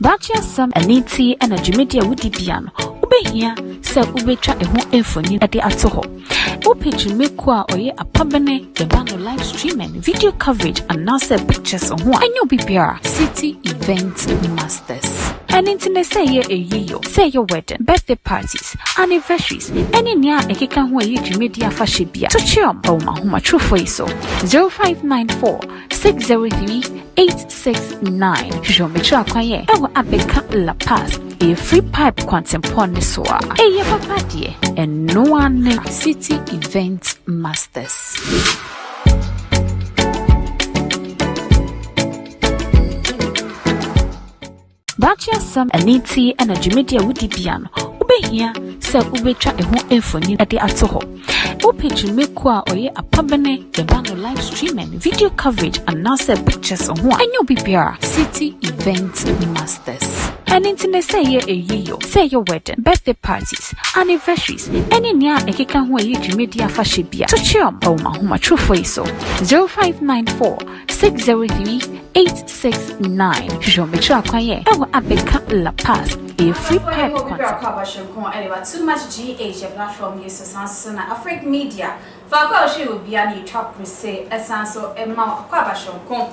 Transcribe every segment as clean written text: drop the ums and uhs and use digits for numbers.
Bacha some aniti and a Jumedia woody piano. Ube here, sell ube tra a home infony at the atoho. Upe Jumekwa or ye a pabane, the band live streaming, video coverage, and NASA pictures on one. And you'll be PR City Event Masters. And internet say ye a year, say your wedding, birthday parties, anniversaries, any near a kikan where you Jumedia fashibia. To chum, oh my true for so 0594 603 869. Jometra Kwaye, Ewa Abeka La Paz, a free pipe quantum soa. A papa dear, and no one City Event Masters. Bacha some aniti and a Jumedia woody piano. Ube here, sell ube tra a home infony at the atoho. Upe Jumekwa or ye a pabane, the band live streaming, video coverage, and NASA pictures on one. And you'll be PR City Event Masters. And internet say ye a year, say your wedding, birthday parties, anniversaries, any near a kikan where you Jumedia fashibia. To chum, oh my true for so 0594 603 869. Jometra Kwaye, Ewa Abeka La Paz, a free pipe too much GH platform uses on Afric Media. For she will be a top say a sanso a mouth quabashon con.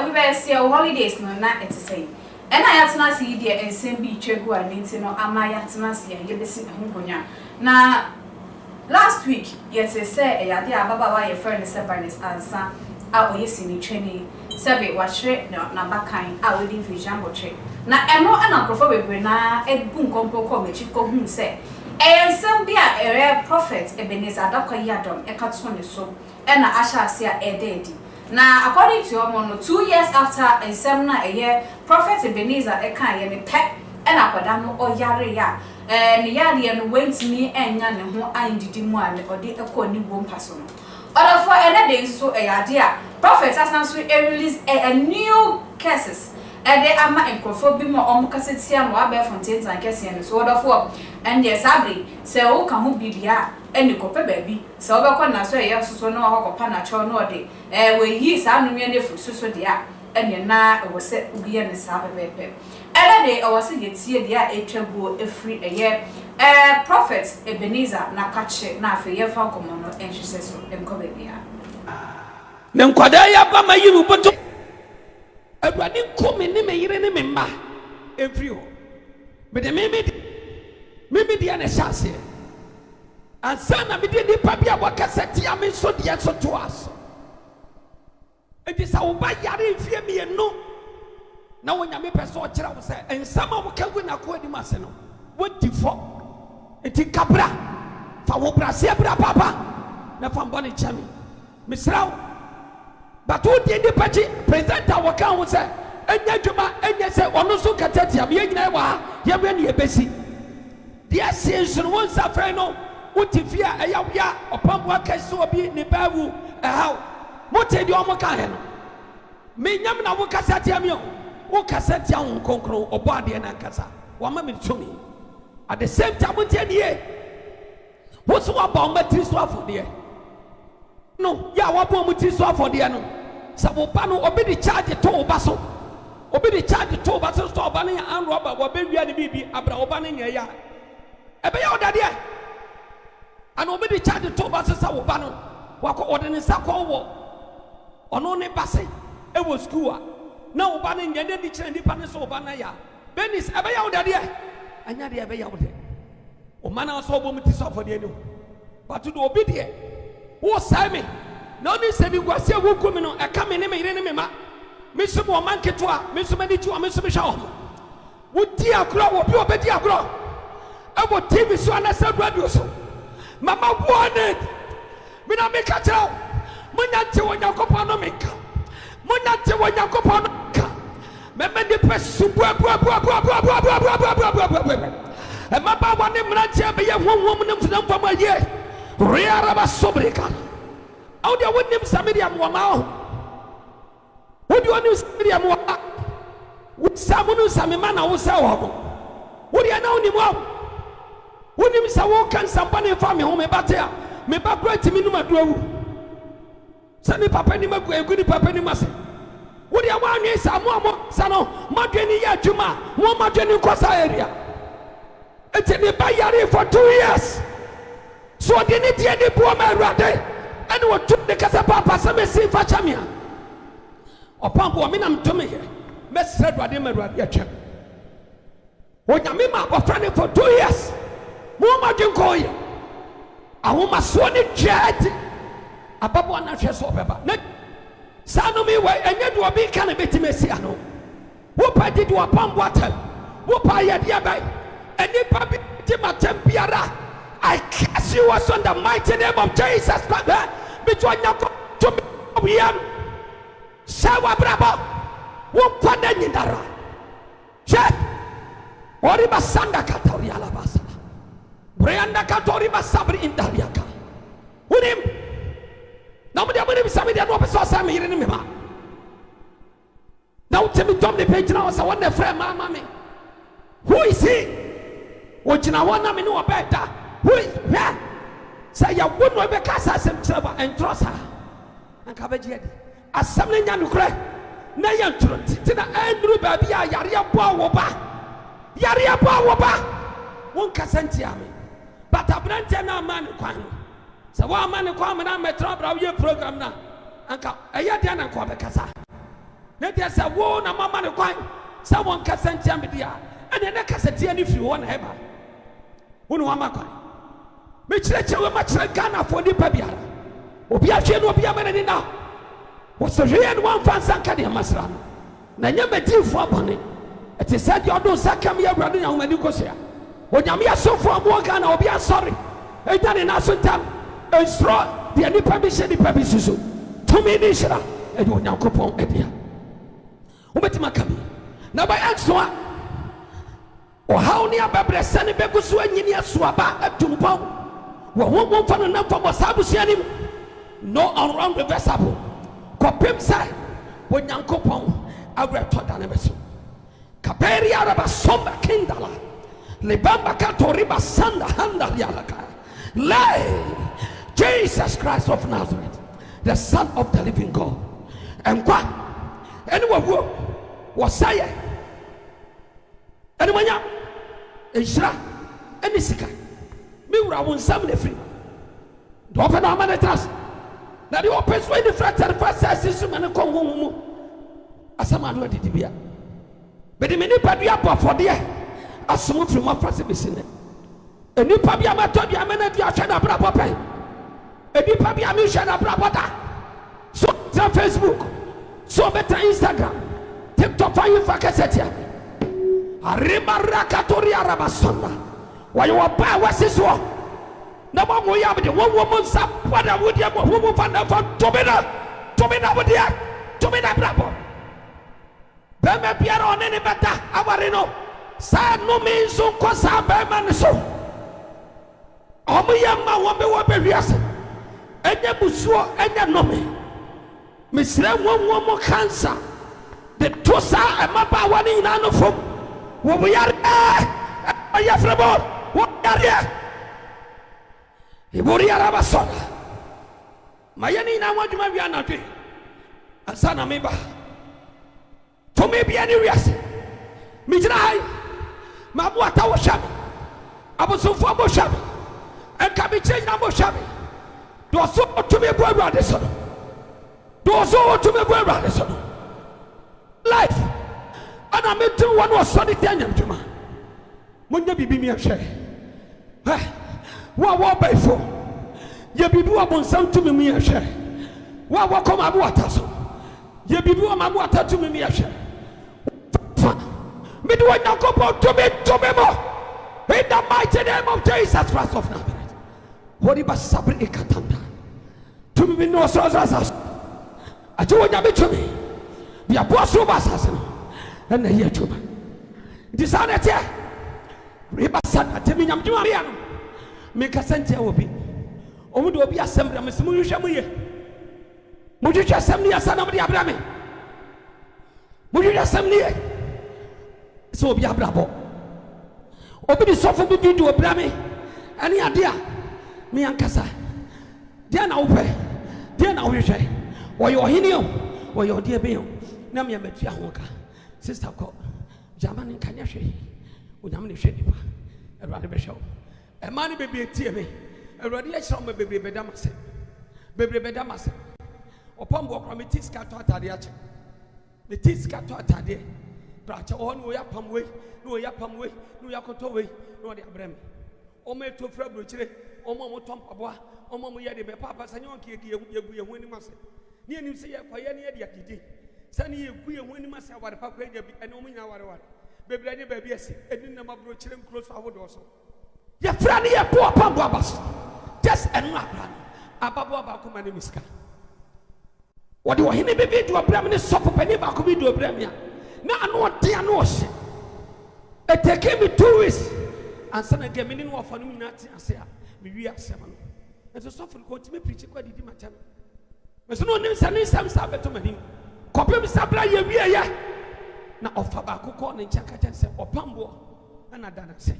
We will see our holidays no not at the same. And I have to see dear and same be chegu and Nintino Amaya Tanasi and Yebisi Hungonia. Now last week, yes, I say a idea Baba your friend is Sabanis answer. I will use in training. Sabi watch it no kind. I will leave Jambo trade. Now I'm not an uncle for na a boom compo come chico whom say. And some be a rare prophet Ebenezer Daka Yadom, a catson so, and Asha Sia a deity. Now, according to your mono, 2 years after a seminar a year, Prophet Ebenezer a kind and a pet and Aquadamo or Yaria, and Yadian went me and Yan who I did one or did a corny womb person. Other for another day, so a idea. Prophet has now released a new cases. And they are my incrophobia or Cassian Waber Fontaines and Cassian is word of war. And yes, Abby, say, oh, can who be the and the copper baby. So, I say, yes, so no hawk or panacho no day. When he is only for so dear, and you now was set to be in the Sabbath paper. Other day, I was a get here, dear, a trouble a free a year. Prophet Ebenezer, na catch na for your falcon, and she says, so, and come here. Then Quadaya Bama you put running coming in my every home. But maybe the Anasasi and son of the Papia Wakasati, I mean, so the answer to us. It is our by Yari, fear me and no. Now, when I make a sort of say, and some of can win a quid Maseno. What the fuck? It is Cabra, Fawobra, Sebra Papa, Nafamboni Chami, Miss Rao. But who did the party present our council? And Yajuma, and yes, one also Catatia, Yawa, Yamani Bessie. The association was a friend of Utifia, Ayawia, Opambour, Kasobi, Nebawu, a how. What did you almost can? May Yamna Wakasatia, Wakasatia, Concro, or Body and Ankasa, 1 minute to me. At the same time, 10 years. What's what about my 3 for dear? No, ya wabo muti so for de no. Sabopano obi di charge to baso. obi de charge to ba so oba ne an roba wo be wia ne bibi abra oba ne nya ya ebe ya odade and obi de charge to ba so sa oba no wako ode ne sa ko wo ono ne base e wo school a na oba ne nya ne di kire nipa ne so oba na ya benis ebe ya odade anya de ebe ya odade o mana so obo mti so for de no but do obi de wo sai me na oni se mi gwase wo kumi no e ka me ne me yire ne me ma me so mo man ketwa me so me di tu me so me sha o wo di agro wo bi obedi agro e wo TV so na se radio so mama wone me na me ka tell munya te wo nyakopa no me ka munya te wo nyakopa no ka me me di pesu bua e mama wone mranche be ye honhom ne mfuna mfama ye riara ba sobreka au dia wonim samiria mo ma o wodi wonim samiria mo wo samunu samema na wo sa wo wodi ana wonim wo wonim sa wo Căncer pa ne fa me ho me batea me ba kura timi no madowu sani papa ni magu egu ni papa ni mase wodi awa anwe sa mo sano madweni ya adwuma mo madweni kosa area eti ne ba yare for 2 years so de ne die de bo ma awrade ene wo tu de kasa papa sa me si fa chamia Opambour me nam to me here me sred wade ma awrade atwa wo nyame ma bofrane for 2 years mo madwen ko ye ahoma so ne twati ababo na hwe so beba ne sanu mi we enye do obi ka na betimesi ano wo pa di do Opambour atam wo pa ye dia bai eni pa bi ti matem biara I cast you was on the mighty name of Jesus Christ. Between you to me, Sawa Bravo, what Quaden in Dara? Check. Or Basanda Katoria Labasa. Brianda Katori Basabri in Dariaka. With him. Nobody will be somebody that was some here in Mima. Now tell me, Tom the page now, I want the friend, mammy. Who is he? What you know, one I know about that. Who is where? Say you wouldn't be cast and trouble and trust her. And Cabajed. Assembly Yanukre. Nayan Tina Andrew Baby Yaria Power. Yaria Power. One Cassentiami. But a brand now man. So one man come and I met trouble your program now. Uncle Ayadiana Quabacasa. Let us a wound a mamma coin. Someone Cassentiami dear. And then a Cassentian if you want ever. Unuamaka. Which let you much like Ghana for the Pabiara. Obiachi no Biamani now. Was the real one fan Sankadia Masran. Nanyama deal for money. It is said you don't Sakamia brother on Medicosia. When Yamia so for more Ghana or be sorry. A done in Asuntam and straw the any permission the Pabisusu. To me, Nishra, and you now coupon Edia. Ubetimakabi. Now by answer. O how near Babra Sani Begusu and Yinia Swaba at Tumpong. Well, one for enough for Wasabusianim. No around the Vesabu. Copim side when young Copong, I read Totanamesu. Caperi Araba Somba Kindala. Lebamba Katoriba Sanda Handa Yalaka. Lay Jesus Christ of Nazareth, the Son of the living God. And what? Anyone was saying. Anyone? Ishra, any sika. Mira won't summon the free. Do open our money trust. Now the open way the flat and first says and a Congo as a man ready to be. But the many Pabia for dear, as someone from my first business. A new Pabia Matobia Menat Yashana Brabapa. A new Pabia Mishana Brabata. So Facebook, so better Instagram, TikTok for you for Cassetia. Arimarakatoria Rabasonda. Why you are by what's this one? No one will have the one woman's up. What I would have a woman from Tomina with the act. Tomina Bravo. Bema Piero on any better. Avarino. Sad no means so cosa Berman so. Omiyama wombe wabias. Enya Busua, Enya Nomi. Miss Ram one more Căncer. The Tosa and Mapa one in Anofo. We are Ayafrabo, what are here? Iburia Rabasona. Mayani, now what you may be not doing. And son of Miba. to me be any reason. Mijai, Mabuata was shabby. I was so far more shabby. And can be changed now more shabby. Do so to me, boy, Radisson. Do so to me, boy, Radisson. Life. And I met one was Sunday Daniel Juma. When you be me a share. What by for? You be doing some to me a share. What come about us? You be doing my water to me a share. Me do not go to me more. In the mighty name of Jesus Christ of Nazareth. What if I sabri ekatanda? To me no so. I do not to me. We are boss of us. And the year to me. Decided here. Ribasana, Timmy, I'm doing. Make a center will be. Omu do be assembly. I'm assembly. Would you just assembly as somebody Abraham? Would you just assembly? So be a bravo. Open the sofa with you to Abraham. Any idea? Me and Cassa. Dear now, dear now, you say, or your hinio, or your dear Bill. Namia Metia Honka, Sister Call, German in Kanyashi, with Amni Shedipa, a rather show. A money baby a tear, a radiation baby Bedamase, baby Bedamase. Opambour committee scatter Tadiache. The tea scatter Tadia. Bracha on no yapam way, no yakoto way, no the Abraham. O me to Frebruche, O Momo Tompaboa, O Momo Yadi, Papa Sanyoki, you winning master. Near him say a quiet near the Akiti. Sunny, we are winning master, what a papa and Omina Wara. Baby, baby, yes, and in the Mabroche close forward also. Your friend here, poor Pambabas. Just and not plan. Ababa Kumaniska. What do I hear baby to a Brahmin suffer penny back to a Brahmia? Now I know what they are not. It take me 2 weeks. And some again, meaning of a luminati and say, we are 7. And so suffer coach me preaching quite did my time. But no names and names some sabbath to me. Copy Mr. Bryan, we are ya. Now of Fabaco and Chaka said, Opambour, and I done say.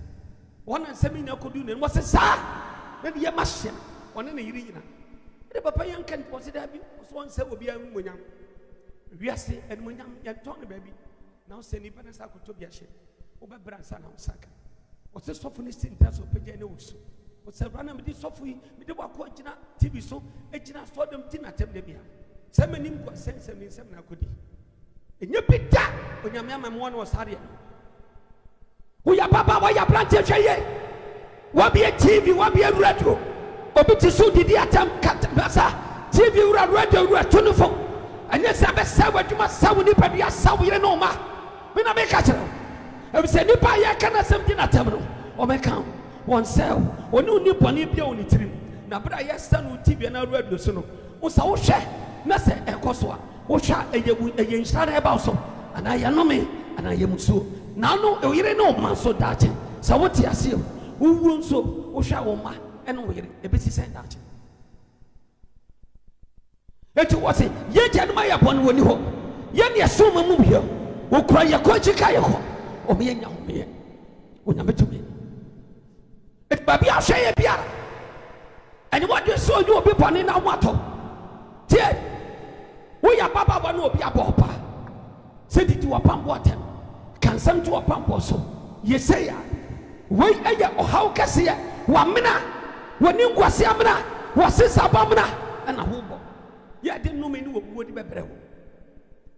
One and seminar could do, and what's a sir? Maybe a machine, one in a arena. The papa young can consider once will be a woman. We are saying, and when young Tony baby now send it as I could to be a ship. Over Branson on Saka. What's the softness in terms of Pajano? What's a random software? We do what TV so, Echina saw them dinner Tembia. Some name was sent some in some Nakudi. And you picked that when your mamma one was Harriet. We are Papa, why you planted Chaye? What be a TV, what be a radio? Obiti so did the attempt Catabasa, TV radio 24. And yes, I said what you must say when you pay your salary no ma. When I make a channel, I will say, Nipa, I cannot send dinner terminal or make count one cell or no Nippon on the trim. Now, but I stand with TV and I read the sono. Was our share, Nasa and Koswa, or shall a young starter about so, and I am no me, and I am so. Now, no, you know, man, so that. So what you see, who won't so, or shall ma. And we a bit sent out. It was a yet and my upon when you hope. Yan assume a movie here. Who cry a coach kayo or me and young me. When I'm to me. It baby, I'll say a pier. And what you saw you be upon in our motto. Dear, we are Papa one will be a papa. Send it to a pump water. Can send to a pump also. Yes, say, wait a year or how can see 1 minute. When you was Yamna, was this Abamna and a hobo. Yeah, didn't know me who would be better.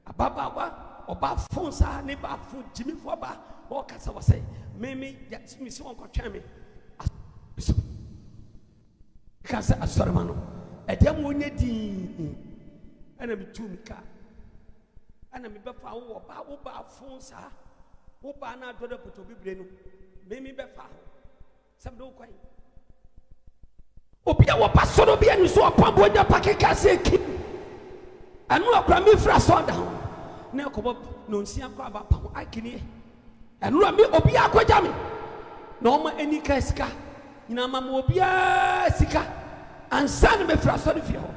A baba or bad phones are never food Jimmy Foba or Cassa was say, Mammy, that's Miss Uncle Chammy. Because I saw Mano, a damn one and I'm 2 Mika. And I'm Befa or Baba phones are Opa not to be Breno. Mammy Befa. Some don't quite. Opia wa pasoro bia ni so Opambour nya pakeka se ki anu akra mi fra so down na kobo no nsia kwa ba pa akini anu mi obia akwaja mi na o ma enika sika nyina ma obia sika ansa me fra so de fi ho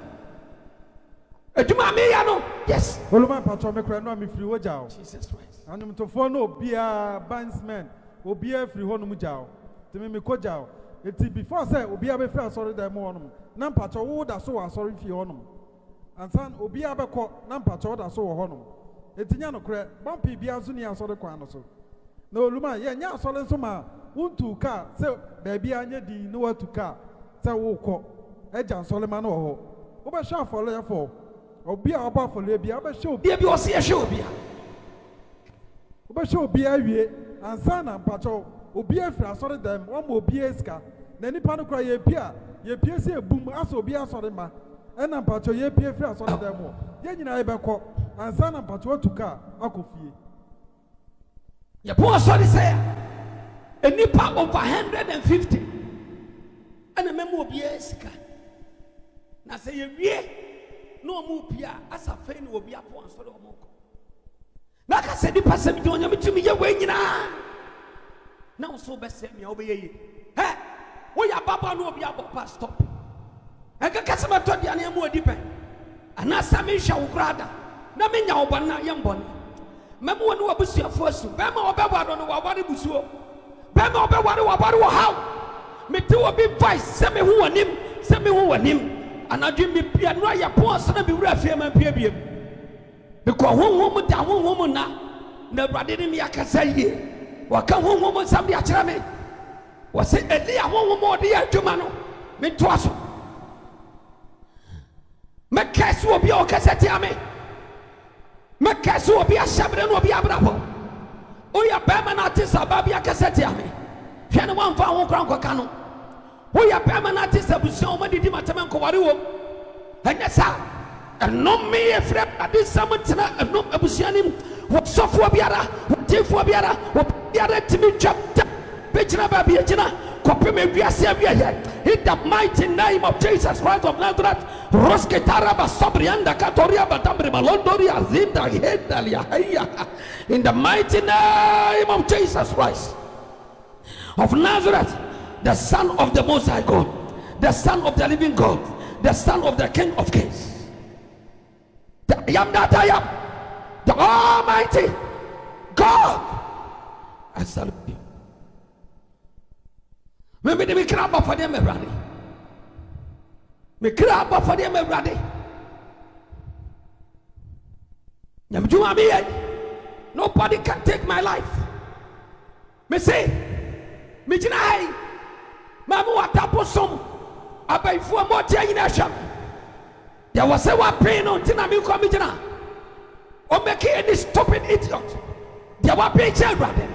eduma me ya no yes oluma patro me kra no mi firi woja o Jesus Christ anu mtofo no obia bandsman obia firi ho no mu ja o temi me koja o eti before say obia be fa sorry dem wonum na mpacho wo da so wa sorry fi honum ansan obia be ko na mpacho da so wo honum etinya no kre bampi bia so ni asore kwan no so na oluma ye nya asore so ma untu ka se baby anya di no watu ka se wo kọ eja asore ma no ho wo be sha for le for obi a oba for le bia be sha obi bi o se sha obi wo be sha obi awie ansa na mpacho obi afra asore dem wo ma obi eska na nipa no kra ye pie se ebum aso obi asore ma ena mpacho ye pie afra asore dem wo ye nyina ye be kọ ansa na mpacho atuka akofie ye po asore say enipa over 150 ena memo obi eska na say ye wie no mu pia asa fe ni obi apo asore o moko na ka se nipa se bi onyam tumi ye we nyina na so be se me obi ye he wo ya baba no obi abo pa stop e ka se ma to dia na mu odi pe ana sa me hwa wo krada na me nya wo bona ye mbone memo wonu abusuafo asu be ma obewado no waware busuo be ma obeware wabare wo haw me te obi voice se me hu wanim anadwe me pia no ya po asana bi wura afia man pia biem because honhom da honhom na brade ni me akasa yie waka honhom sam de akira me wase elia honhom odi adwuma no me to aso me kaso obi o kasati ame me kaso obi ashabre no obi abrabo o ya be ma na tisa babi akasati ame hwe ne wan fa ho kran kwaka no wo ya permanent sabusion ma didi matama nkware wo anya sa enom me efre ade samtena enom abusianim wo sofo biara wo tifo biara wo biara timi chapter pejina ba bi ejina kope me wiase awiaye in the mighty name of Jesus Christ of Nazareth roske taraba sabrianda katoria batambre malondoria zinda hedalia haya in the mighty name of Jesus Christ of Nazareth, the Son of the Most High God, the Son of the Living God, the Son of the King of Kings. I am that I am, the Almighty God. I salute you. Maybe they crab for them everybody. Me crab for them everybody. Nobody can take my life. Me say. Mijinai mamu watapo som abaifu amotia nyina hwam ya wase wa pain on tina mi ko mijina o make any stupid idiot ya wa pay children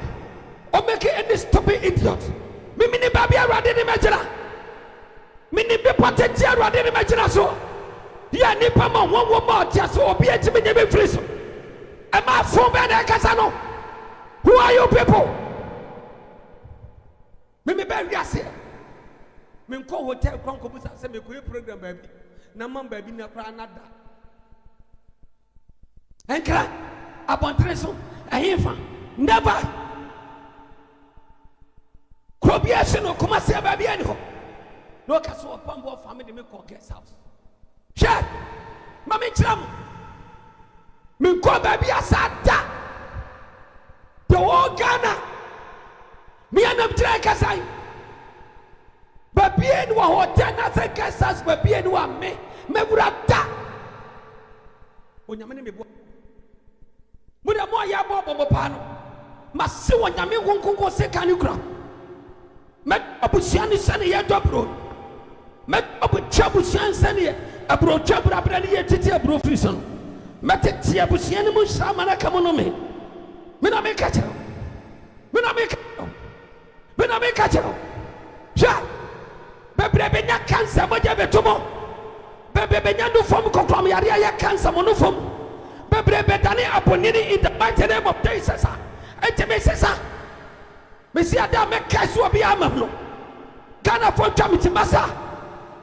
o make any stupid idiot mimi ni babi arade ni mejina mini be potenti arade ni mejina so ya ni pa ma won ma tia so obi etimi nye be free so e ma fun be na kasa no. Who are you people? Me be ase me nko hotel kwanko busa se me koye program baby na man baby na kra nada enkra abontre so ehimfa never kobiase no kuma se baby ani ho no ka so Opambour family me ko guest house she mama chiram me nko baby asada the whole Ghana me anam try kasai baby en wa hotel na se kasas baby en wa me brada onyame ne me bo mo de mo ya bo pa no ma se onyame wonkonko se kan kura me abusia ni sane ye dobro me abucha abusia sane abro chabra bra ni ye titi abro frison me titi abusia ni mo shama na kamo no me na me kacha me na me kacha ja bebre benya Căncer mo je betomo bebre benya no form kokrom yare ya Căncer mo no form bebre betani aponini in the mighty name of Jesus etime sesa me si ada me kaso obi amamno Ghana for chamiti masa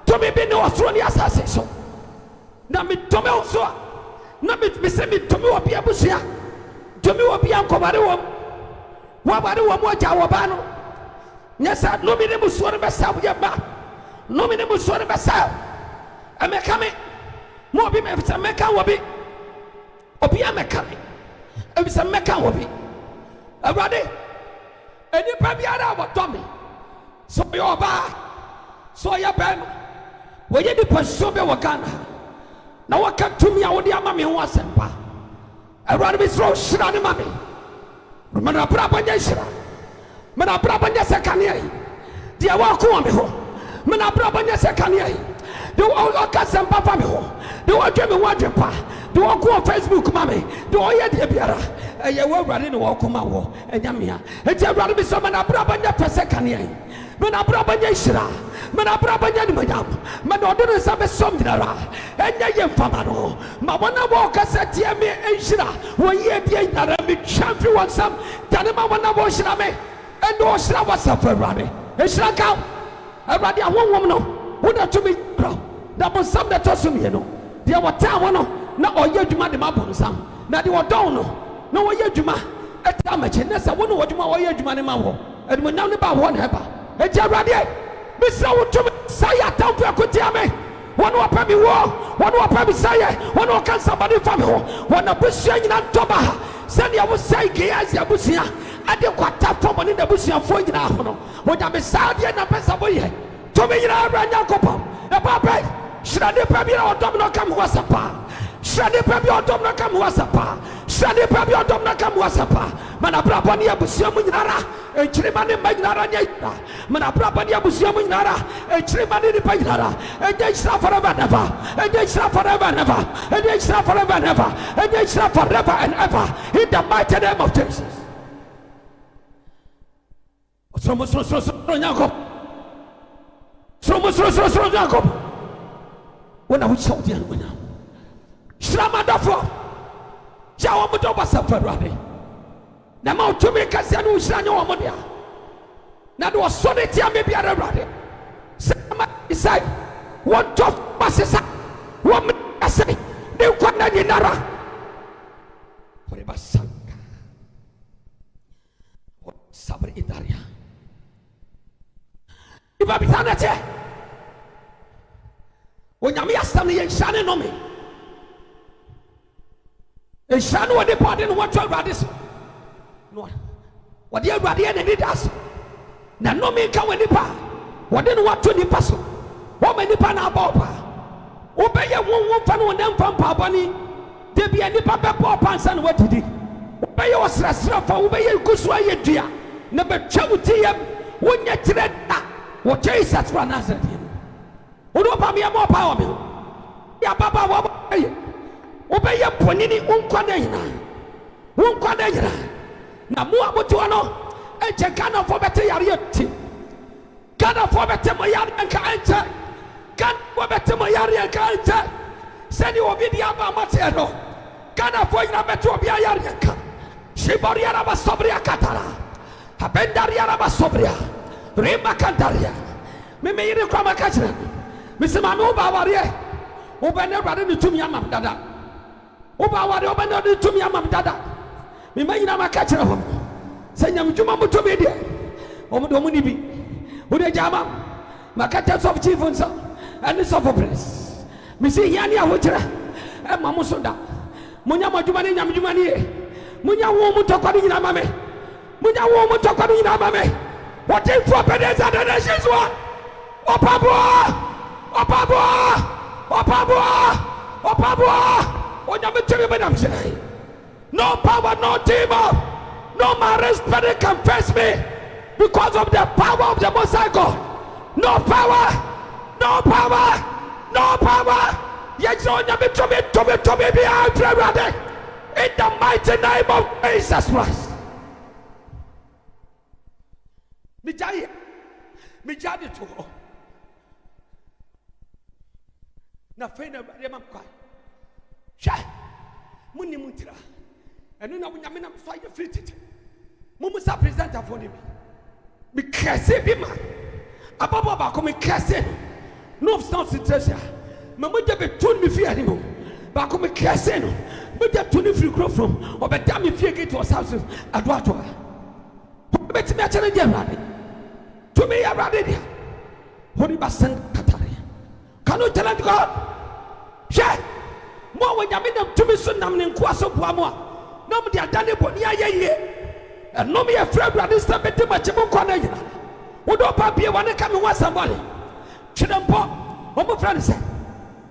to me be no Australia asase so na me to me so na me se me to me obi abusia to me obi ankobare wo bare wo mo ja wo ba no nyesa no me ne musuo be sa wo ba no me ne musuo be sa ameka me mo obi me fita meka wo bi obi ameka me obi se meka wo bi awade eni pa biara wo to me so yo ba so ya bem wo ye di position be wo Ghana na wo ka tumi a wo di ama me ho asempa Awurade bi soro hyira ne ma me mana brabanya hyira mana brabanya sɛ kanea yi deɛ wɔako me hɔ mana brabanya sɛ kanea yi de wɔka sɛ mpapa me hɔ de wɔdwe me ho adwepa de wɔko Facebook ma me de wɔyɛ deɛ biara ɛyɛ wɔ Awurade ne wɔko ma wɔ ɛnya mea ɛti Awurade bi sɛ mana brabanya pɛ sɛ kanea yi mana brabanya hyira mana brabanya ne manyam mana ɔde ne nsa bɛsɔm nyinara ɛnyɛ yɛ mfama no ma wɔna wɔka sɛ tie me ɛnhyira wɔyɛ deɛ nyinara metwa mfiri wɔ nsam dane ma wɔna wɔhyira me ɛne ɔhyira wɔsafo Awurade ɛhyira ka Awurade ahonhom no wona tumi kra na bonsam na ɛtɔ so mmienu deɛ wɔtaa wɔ no na ɔyɛ adwuma de ma bonsam na deɛ wɔdɔn no na wɔyɛ adwuma ɛta amakyi na sɛ wo ne wɔdwuma wɔyɛ adwuma ne ma wɔ adwumanyam ne ba wɔ ne ɛba ɛgye Awurade Mr. Wutumi say atamfo akotia me wɔn wɔpɛ mi wɔ wɔn wɔpɛ mi sayɛ wɔn wɔka nsabade fa mi hɔ wɔn abusua nyina ntɔba ha sɛdeɛ wosɛe Gehazi abusua ade kwata fam ne n'abusuafoɔ nyinaa ho no wɔnya me saa deɛ na pɛ sɛ wɔyɛ tumi nyinaa Awurade Nyankopɔn ɛba bɛ hyira nipa bi na ɔdɔm no ka me ho asɛpa hyira nipa bi ɔdɔm no ka me ho asɛpa hyira nipa bi ɔdɔm no ka me ho asɛpa mana brabɔ ne abusua mu nyinara enkyirima ne mma nyinara nyɛ yira mana brabɔ ne abusua mu nyinara enkyirima ne nipa nyinara enye hyira forever and ever enye hyira forever and ever enye hyira forever and ever enye hyira forever and ever in the mighty name of Jesus. Sromo Jacob sromo Jacob wona wo kyɛw deɛ no wonya hyira madafo kyɛ wɔ modɔ basafo Awurade na ma wotumi kɛseɛ no wohyira nyɛ wɔ mo dea na de wɔsɔre tia me biara Awurade sɛ ma isae wɔntɔ basesa wɔmɛsɛ ne nkwa na nyinara wɔde basanka sabre idaria iba bitana kyɛ onyame asɛm no yɛnhyira ne nome nhyira no wɔde bɔde no wɔtɔ Awurade so wɔde Awurade yɛ n'ani da so na nome nka wɔ nipa wɔde no wɔto nipa so wɔma nipa no abɔ ɔpa wobɛyɛ wonwo mfa no wɔnɛ mfa mpaabɔne da bia nipa bɛbɔ ɔpa nsa na wɔdidi wobɛyɛ ɔsrɛsrɛ fa wobɛyɛ gu so ayɛ dua na bɛtwa wo ti yam wonyɛ kyerɛ da wɔ Jesus fra Nazareth wode wɔpa meyɛ ma ɔpa wɔ me ho yɛababa wɔbɛyɛ wobɛyɛ bɔnini wonkwa da nyinaa wonkwa da nyinaa na mo a motoɔ no ɛnkyɛ Ghanafoɔ bɛte yareɛ ti Ghanafoɔ bɛte mo yareɛ nka ɛnkyɛ Ghanafoɔ bɛte mo yareɛ nka ɛnkyɛ sɛdeɛ obi de aba amateɛ no Ghanafoɔ nyina bɛte obi ayareɛ nka Shibori araba sobria katara Habendari araba sobria Rima kandaria Mime yiri kwa makachira Misima mi uba awariye Ubene Awurade ni tumi ama dada Uba awariye ubene ni tumi ama dada Mime yina makachira homo Senya mjuma mutumi diye Omu ni bi Ude jama Makacha sof chief unsa Ani sof press Misi hiyani ya huchira Ema musunda Munya majuma ni nyamjuma niye Munya wo mutokwa ni nyina mame Munya wo mutokwa ni nyina mame Wati mfuwa pedeza dada shizwa Opambour Opambour Opambour Opambour Onyame tumi benamshe No power, no demon No man spirit can face me Because of the power of the Most High God No power No power No power Yes, Onyame tumi be out in the mighty name of Jesus Christ. Mijadi to go. Na fena rema kwa. Sha. Muni mutira. Enu na bunyame na so aye fititi. Mumu sa presenter for me. Me kese bi ma. Ababa ba ko me kese. No situation. Mamoja be tune me fi animo. Ba ko me kese no. Media tuni free crop from obeda me fie gate was house ado ato beti me akere dia Awurade to me Awurade dia hori basan katare can you tell God she mo wanyame dem to me so nam ne nko aso boa mo a na mo dia dane boni ayeye eno me afra Awurade sta beti ma chemo kwa na yina wo do pa bie wane ka me ho asambale twedempo o mo fra ne se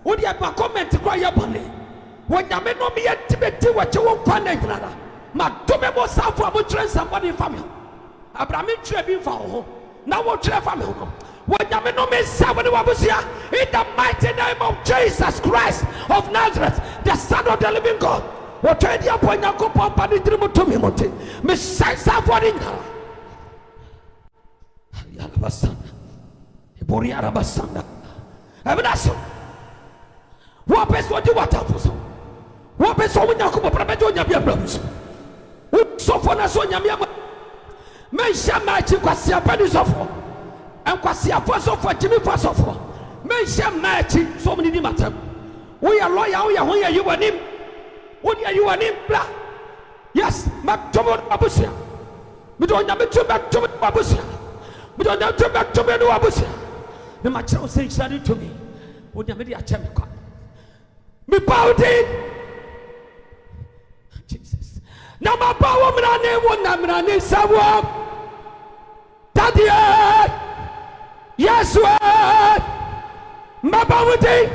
wo dia ba comment kwa ye boni When Yameno me at Tibet, what you won't find another. Matomemo South for train somebody family. Abraham Trebi for now what trap family. When Yameno me somebody was here in the mighty name of Jesus Christ of Nazareth, the Son of the living God. What trade you upon your cup of body dream to me, Monte? Miss Sansa for in her. Yarabasana. Boriarabasana. Ebenaso. What best what you want to what best so when you come up to your brothers? So for us on your mention my Chiquasia pennies of and Quasia first of Jimmy first of mention my so many matter. We are loyal, we are you and him. What are you and him? Yes, Mactomo Abusia. We don't have to back to Abusia. We don't have to back to Abusia. The macho says to me, would you be a champion? Me pouting. Jesus. Now my power mrane wona mrane sawo. Daddy. Yes what? My pouting.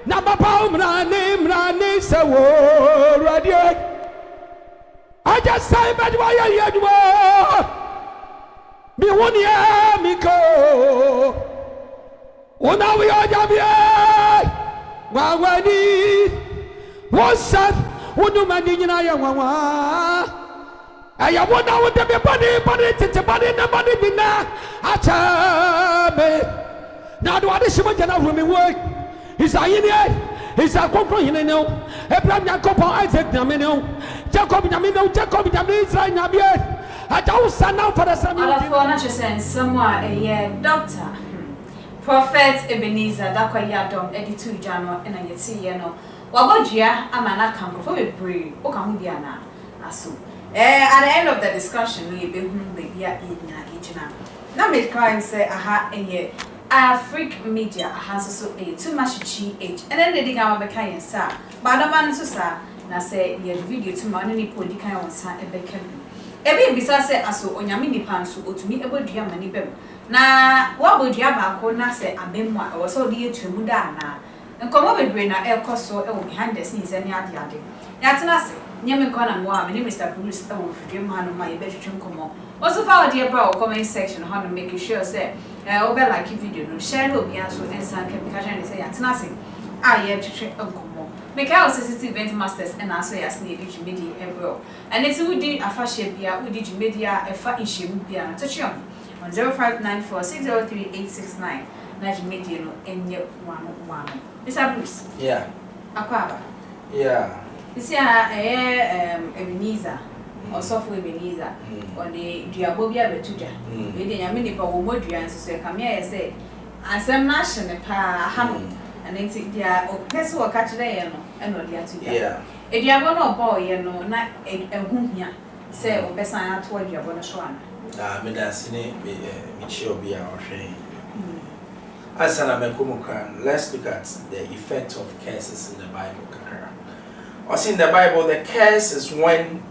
Now my power mrane sawo. Radio. I just say but why you me won ya me go. Ona we are Jabia. Wawani one son wonu mani na ya wawa aya wona wo de body na body bi na acha me na do ade shimo jana ro me wo isayini isa kokro hine ne Abraham Jacob Isaac na me ne Jacob na me ne Jacob na me Israel na bi acha wo sana for the same ala for na chese someone a doctor Prophet Ebenezer dakwa yadom editu jano ena yeti ye no wabodua amana kanko for be pray o ka hu bia na aso at the end of the discussion we be hu be bia ina igina na me crime say aha enye Afric Media aha so too much GH and then they diga ma be kan sa ba do man so sa na say ye video too ma ni po di kan won sa e be kan e be bisa say aso onyame nipa nso otumi ebodua mani bem na wabodua ba ko na se abemu a wo so de etumu da na nkomo bebre na ekoso e wo behind the scenes ani ade ya tena se nyeme ko na mo a me Mr. Bruce e wo fidwe ma no ma ye betwetwe nkomo also fa ode bra wo comment section how to make sure say o be like video no share no bia so ensan ke because I say ya tena se a ye twetwe nkomo make our sensitive event masters and also ya sne bi media ebro and it's we di afahye bia we di media efa inhyemu bia na tochiom 0594603869 na media no enye one Mr. Bruce yeah akwaba yeah isi a Ebenezer or software Ebenezer on the diabo bia betuja we dey nyame nipa wo modua nso so ka me say asem na hye pa ha and then dia o pese wo ka kire ye no eno dia tu yeah diabo no bo ye no na ehu hia say o besan ato diabo no so ana me da sine me chi obi a ohwe asana me komukan. Let's look at the effect of curses in the Bible. Also in the Bible, the curse is when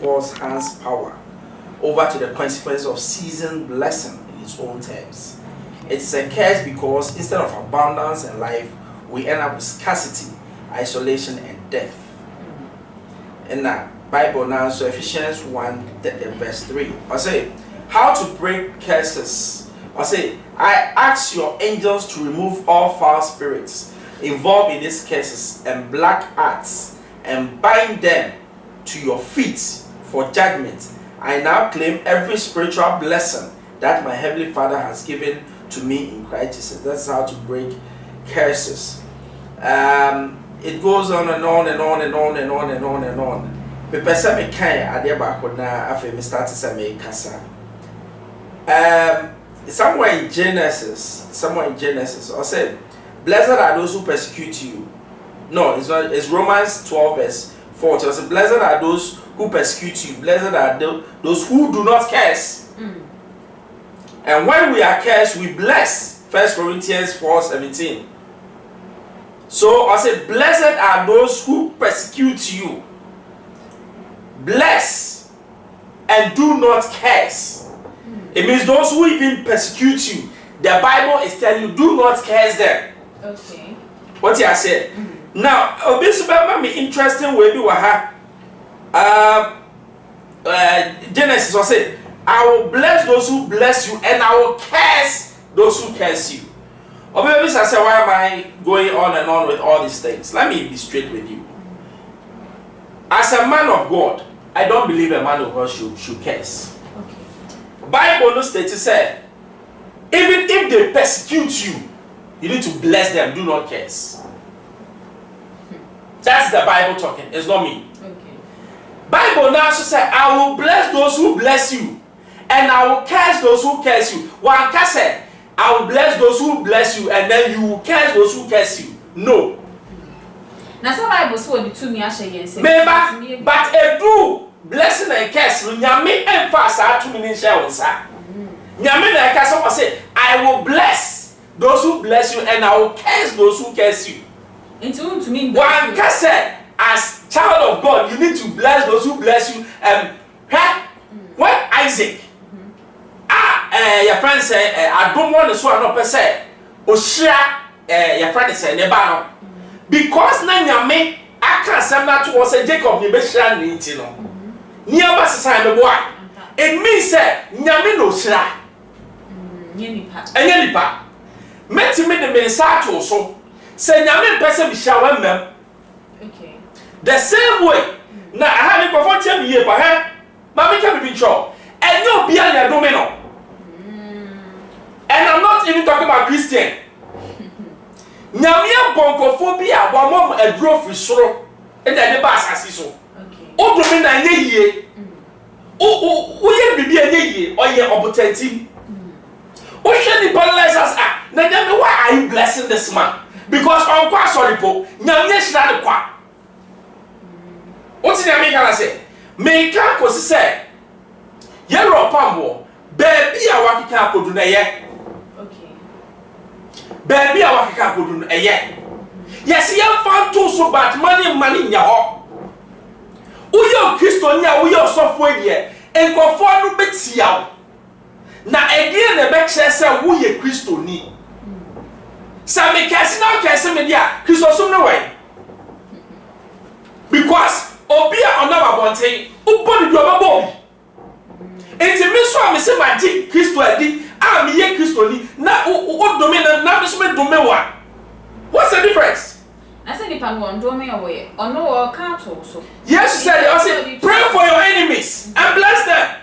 God hands power over to the consequence of seasoned blessing in His own terms. It's a curse because instead of abundance and life, we end up with scarcity, isolation, and death. In that Bible now, so Ephesians 1 verse 3. I say, how to break curses. I say, I ask your angels to remove all foul spirits involved in these curses and black arts and bind them to your feet for judgment. I now claim every spiritual blessing that my Heavenly Father has given to me in Christ Jesus. That's how to break curses. It goes on and on and on and on and on and on and on. Me pesa me kai ade ba ko na afi me start say me kasa. Somewhere in Genesis, I said, blessed are those who persecute you. No, it's not. It's Romans 12 verse 40. I said, blessed are those who persecute you. Blessed are those who do not curse. And when we are cursed, we bless. 1 Corinthians 4:17. So I said, blessed are those who persecute you. Bless and do not curse. It means those who even persecute you. The Bible is telling you, do not curse them. Okay. What I said? Now, this is me interesting way be waha. Genesis was say, I will bless those who bless you, and I will curse those who curse you. Or maybe I say, why am I going on and on with all these things? Let me be straight with you. As a man of God, I don't believe a man of God should curse. Okay. Bible no state say, even if they persecute you, you need to bless them. Do not curse. That's the Bible talking. It's not me. Okay. Bible now also say, I will bless those who bless you, and I will curse those who curse you. One said, I will bless those who bless you, and then you will curse those who curse you. No. Now some Bible so the two me actually say. But a true blessing and curse, nyame emphasize to me share on sa. Nyame na ka so say, I will bless those who bless you, and I will curse those who curse you. Into to mean one said, as child of God, you need to bless those who bless you. When Isaac, your friend said, I don't want to swear no per se. Oshia, your friend said, Nebano. Because na nyame, I can't say that to us, Jacob, ni besha ni intino. Nearby sign the boy. It means that nyame no shra. Nyenipa. Meti me the mensato so. Say nyame person be shower mem. Okay. The same way. Na I have a perform tell me here, but Mami can be sure. And you be a domino. And I'm not even talking about Christian. Nyame bonkophobia wa mom a grow free soro. And the bass as so. Okay. O domina ye. O ye bibi ye or ye opportunity. O sheni paralyzers ah. Na nyame, why are you blessing this man? Because on kwa sorry po, nyame shira de kwa. What nyame can say? Me kan ko say, ye Opambour, baby a wakika akodu na ye. Okay. Baby a wakika akodu na ye. Yes, ye fan to so bad money nya ho. Uyo Kristo nya uyo sofo e enkofo no betia. Na again na be kire say wo ye Kristo ni. Some case now case media Christosum no way. Because obia on our bonte, upon the global. Enti me so am say my Christo adi, am ye Christo ni, na o domain na so me domain wa. What's the difference? I said if I'm on domain away, or no or can't also. Yes, you said I said pray for your enemies and bless them.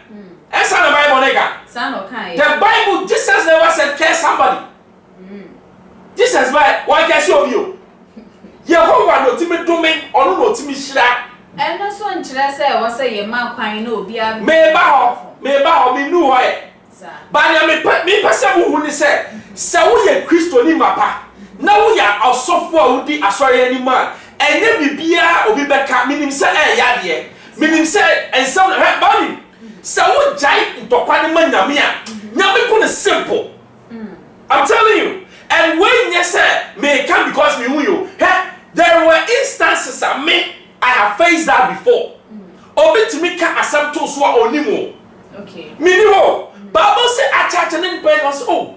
That's how the Bible nigga. Son or kind. The Bible Jesus never said curse somebody. Jesus why can show you? Yehovah no timi domain or no timi shira. And no so nchira say was say ye man kwan no bia. Me ba ho me nu ho e. Ba na me person hu ni say wo ye Kristo ni mapa. Na wo ya osofo a wudi asori ani ma. Enye bibia obi beka minim say ya de. Minim say ensam he body. Say wo jai ntokwa ni ma nyame a. Nyame ko ne simple. I'm telling you. And when you say may come because me you, there were instances I have faced that before. Obi to me can accept to so onimo. Okay. Minimo. Bible say a church and then was oh.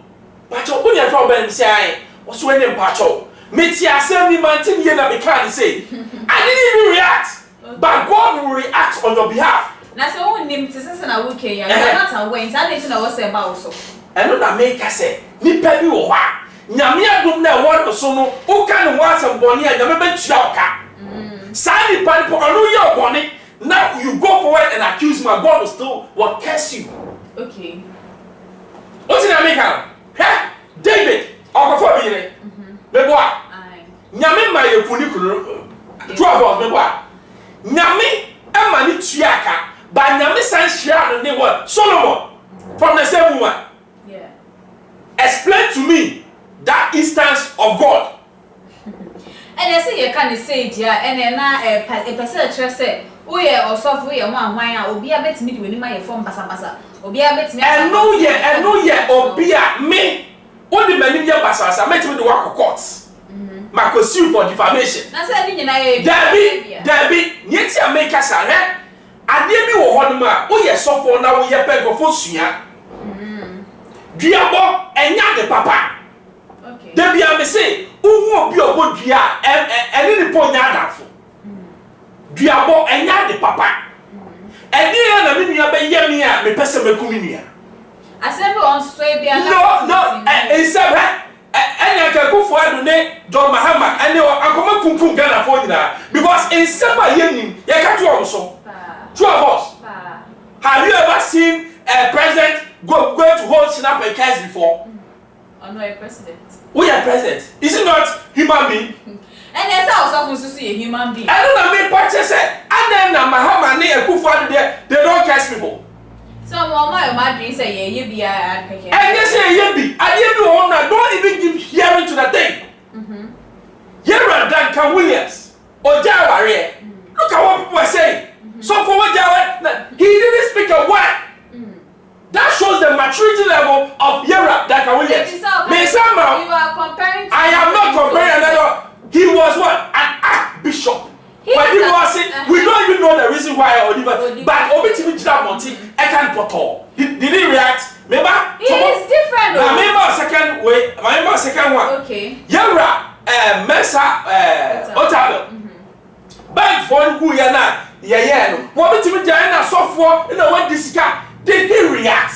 But you only have problem say what's when them pacho. Me tia say me man tin na be can say. I didn't even react. But God will react on your behalf. Na say won nim te say na we can ya. You not aware. That is na what say about so. And no na make say ni pa bi wo ha. Nyame adom na won so no o kan ho asem boni a nyame betua oka sadi pan po onu ye oboni now you go forward and accuse my God will still what curse you. Okay. What's in America? David okofo bi re mebo a nyame ma ye kuni kunu 12 mebo a nyame e ma ni tua aka ba nyame san hia no ne what Solomon from the same woman. Yeah. Explain to me that instance of God. And I say you can say dia and na a person try say we are also we are one a obi a bet me the when my form basa obi a bet me and no ye obi a me only many year basa met me the work court ma ko sue for defamation na say ni na ye Dabi nyeti a make us ade bi wo ho no ma wo ye sofo na wo ye pego fo sua duabo enya de papa. Debi am say uhu bi obo dua ene ni ponya adafo dua bo enya de papa ene na me nua be yemi a me pese mekumi nia asemi on so e bia no ensebe enya ka kufu adu ne John Mahama ene akoma kunkum Ghana for nyina because ensebe yenim ye ka to so two of us have you ever seen a president going to hold snap and case before? Oh no, a president. We are president. Is it not human being? And yes, I was also to see a human being. I don't know me purchase it. And then Mahama ne Akufo they don't catch people. So my dream say you be a and they say you be. And you don't even give hearing to the thing. Here and Duncan Williams or Jawari. Look at what people are saying. So for what he didn't speak a word. That shows the maturity level of Yera Duncan Williams. You are comparing. I am not comparing another. He was what? An archbishop. But he was we don't even know the reason why Oliver. But Obiti Monty, I can't put all. Did he react? Remember? He is different. Remember second one. Okay. Yera Mesa Otabe. Bank for who you are. Yeah. What between Diana software in a one disca, they react.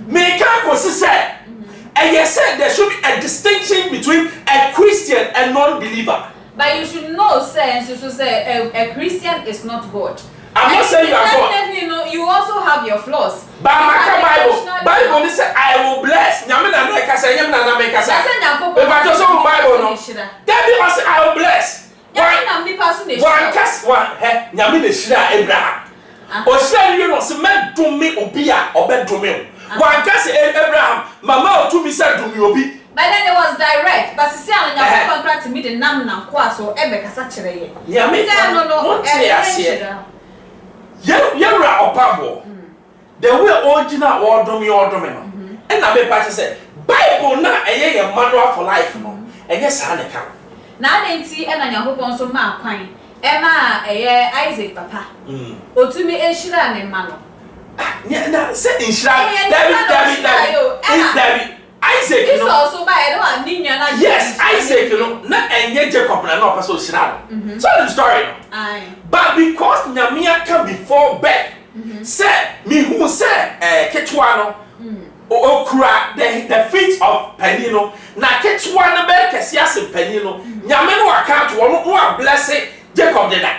May can't consist. And you said there should be a distinction between a Christian and non-believer. But you should know, say a Christian is not God. I'm not saying you are God. Definitely, no, you also have your flaws. But Bible says, I will bless. Nyamina na kasa, nyamina na mekasa. If I just say Bible, no. David must say, I will bless. One cast one, nyamina shira Abraham. O shira you know, se men do me obia, obe do me. One cast Abraham, mama to me said do me obi. But then it was direct. But see, I'm not contract to me the nam na kwa so ebe kasa chere ye. Yeah, me no. Yera Opambour. The way original order me no. And na me pa say Bible na eye ye manual for life no. Enye sa ne ka. Na nti e na Nyankopon so ma kwan. E ma eye Isaac papa. Otumi ehira ne ma no. Na say inshira David Isaac no. Also by no ninya na. Yes, Isaac no na enye Jacob na no person shira. So the story no. But because Nyamia come before birth, say me who say ketwa no okura the feet of penino na ketwa no be kesi ase penino Nyame no account no bless Jacob did that.